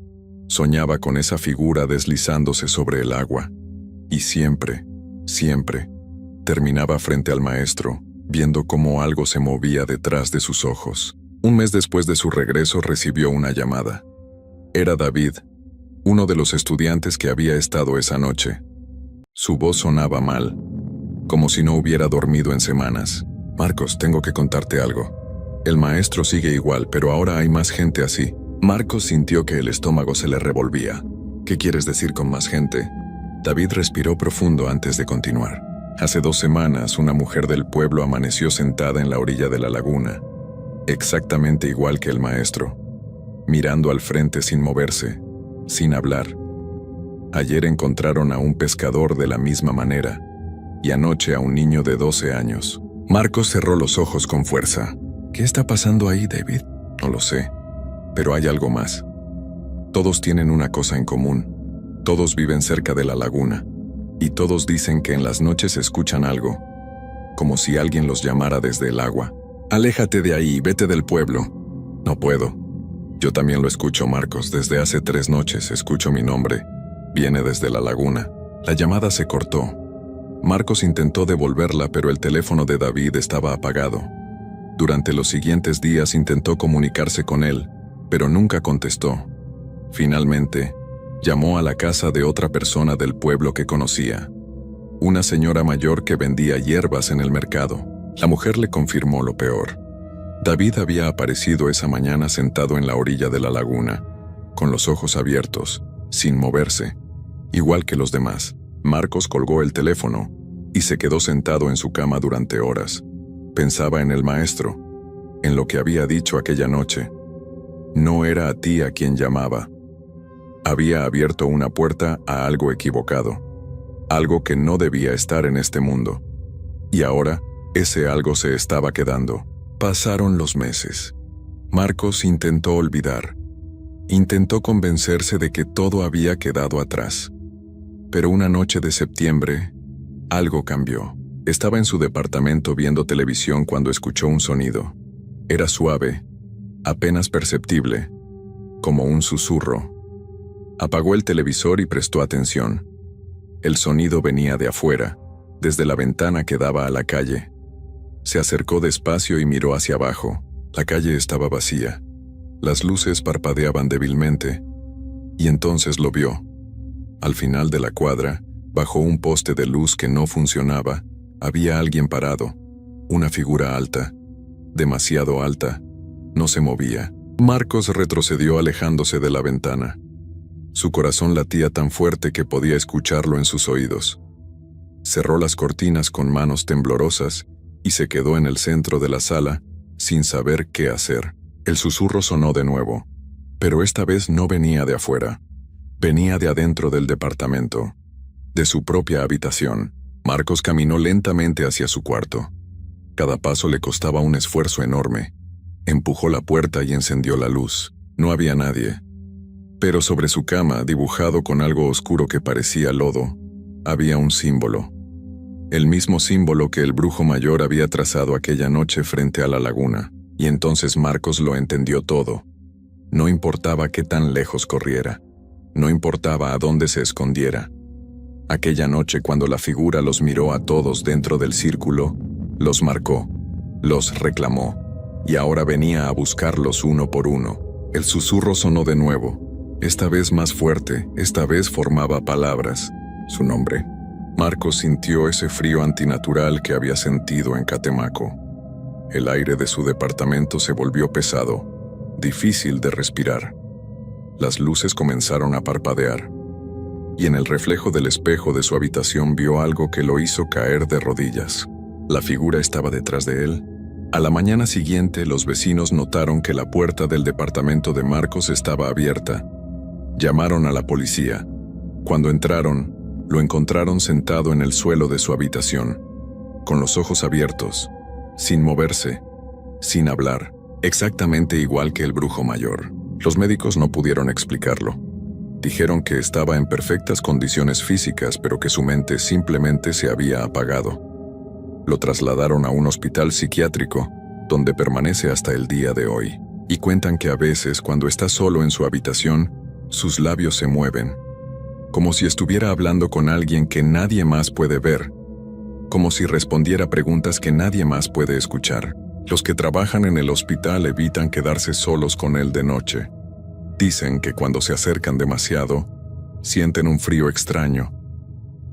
Soñaba con esa figura deslizándose sobre el agua. Y siempre, terminaba frente al maestro, viendo cómo algo se movía detrás de sus ojos. Un mes después de su regreso recibió una llamada. Era David, uno de los estudiantes que había estado esa noche. Su voz sonaba mal, como si no hubiera dormido en semanas. Marcos, tengo que contarte algo. El maestro sigue igual, pero ahora hay más gente así. Marcos sintió que el estómago se le revolvía. ¿Qué quieres decir con más gente? David respiró profundo antes de continuar. Hace 2 semanas, una mujer del pueblo amaneció sentada en la orilla de la laguna, exactamente igual que el maestro, mirando al frente sin moverse, sin hablar. Ayer encontraron a un pescador de la misma manera, y anoche a un niño de 12 años. Marcos cerró los ojos con fuerza. ¿Qué está pasando ahí, David? No lo sé, pero hay algo más. Todos tienen una cosa en común. Todos viven cerca de la laguna, y todos dicen que en las noches escuchan algo, como si alguien los llamara desde el agua. Aléjate de ahí, vete del pueblo. No puedo. Yo también lo escucho, Marcos. Desde hace 3 noches escucho mi nombre. Viene desde la laguna. La llamada se cortó. Marcos intentó devolverla, pero el teléfono de David estaba apagado. Durante los siguientes días intentó comunicarse con él, pero nunca contestó. Finalmente, llamó a la casa de otra persona del pueblo que conocía, una señora mayor que vendía hierbas en el mercado. La mujer le confirmó lo peor. David había aparecido esa mañana sentado en la orilla de la laguna, con los ojos abiertos, sin moverse, igual que los demás. Marcos colgó el teléfono y se quedó sentado en su cama durante horas. Pensaba en el maestro, en lo que había dicho aquella noche. No era a ti a quien llamaba. Había abierto una puerta a algo equivocado, algo que no debía estar en este mundo. Y ahora, ese algo se estaba quedando. Pasaron los meses. Marcos intentó olvidar. Intentó convencerse de que todo había quedado atrás. Pero una noche de septiembre, algo cambió. Estaba en su departamento viendo televisión cuando escuchó un sonido. Era suave, apenas perceptible, como un susurro. Apagó el televisor y prestó atención. El sonido venía de afuera, desde la ventana que daba a la calle. Se acercó despacio y miró hacia abajo. La calle estaba vacía. Las luces parpadeaban débilmente. Y entonces lo vio. Al final de la cuadra, bajo un poste de luz que no funcionaba, había alguien parado. Una figura alta, demasiado alta. No se movía. Marcos retrocedió alejándose de la ventana. Su corazón latía tan fuerte que podía escucharlo en sus oídos. Cerró las cortinas con manos temblorosas y se quedó en el centro de la sala, sin saber qué hacer. El susurro sonó de nuevo, pero esta vez no venía de afuera. Venía de adentro del departamento, de su propia habitación. Marcos caminó lentamente hacia su cuarto. Cada paso le costaba un esfuerzo enorme. Empujó la puerta y encendió la luz. No había nadie. Pero sobre su cama, dibujado con algo oscuro que parecía lodo, había un símbolo. El mismo símbolo que el brujo mayor había trazado aquella noche frente a la laguna. Y entonces Marcos lo entendió todo. No importaba qué tan lejos corriera. No importaba a dónde se escondiera. Aquella noche, cuando la figura los miró a todos dentro del círculo, los marcó, los reclamó, y ahora venía a buscarlos uno por uno. El susurro sonó de nuevo, esta vez más fuerte, esta vez formaba palabras, su nombre. Marcos sintió ese frío antinatural que había sentido en Catemaco. El aire de su departamento se volvió pesado, difícil de respirar. Las luces comenzaron a parpadear, y en el reflejo del espejo de su habitación vio algo que lo hizo caer de rodillas. La figura estaba detrás de él. A la mañana siguiente, los vecinos notaron que la puerta del departamento de Marcos estaba abierta. Llamaron a la policía. Cuando entraron, lo encontraron sentado en el suelo de su habitación, con los ojos abiertos, sin moverse, sin hablar, exactamente igual que el brujo mayor. Los médicos no pudieron explicarlo. Dijeron que estaba en perfectas condiciones físicas, pero que su mente simplemente se había apagado. Lo trasladaron a un hospital psiquiátrico, donde permanece hasta el día de hoy. Y cuentan que a veces, cuando está solo en su habitación, sus labios se mueven, como si estuviera hablando con alguien que nadie más puede ver, como si respondiera preguntas que nadie más puede escuchar. Los que trabajan en el hospital evitan quedarse solos con él de noche. Dicen que cuando se acercan demasiado, sienten un frío extraño,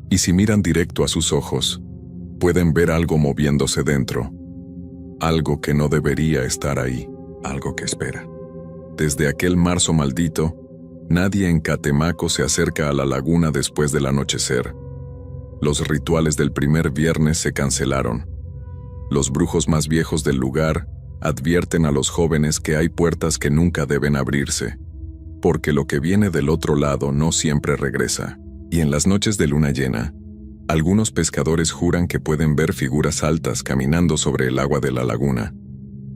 y si miran directo a sus ojos, pueden ver algo moviéndose dentro, algo que no debería estar ahí, algo que espera. Desde aquel marzo maldito, nadie en Catemaco se acerca a la laguna después del anochecer. Los rituales del primer viernes se cancelaron. Los brujos más viejos del lugar advierten a los jóvenes que hay puertas que nunca deben abrirse, porque lo que viene del otro lado no siempre regresa. Y en las noches de luna llena, algunos pescadores juran que pueden ver figuras altas caminando sobre el agua de la laguna,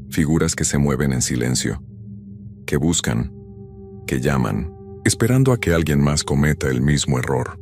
figuras que se mueven en silencio, que buscan, que llaman, esperando a que alguien más cometa el mismo error.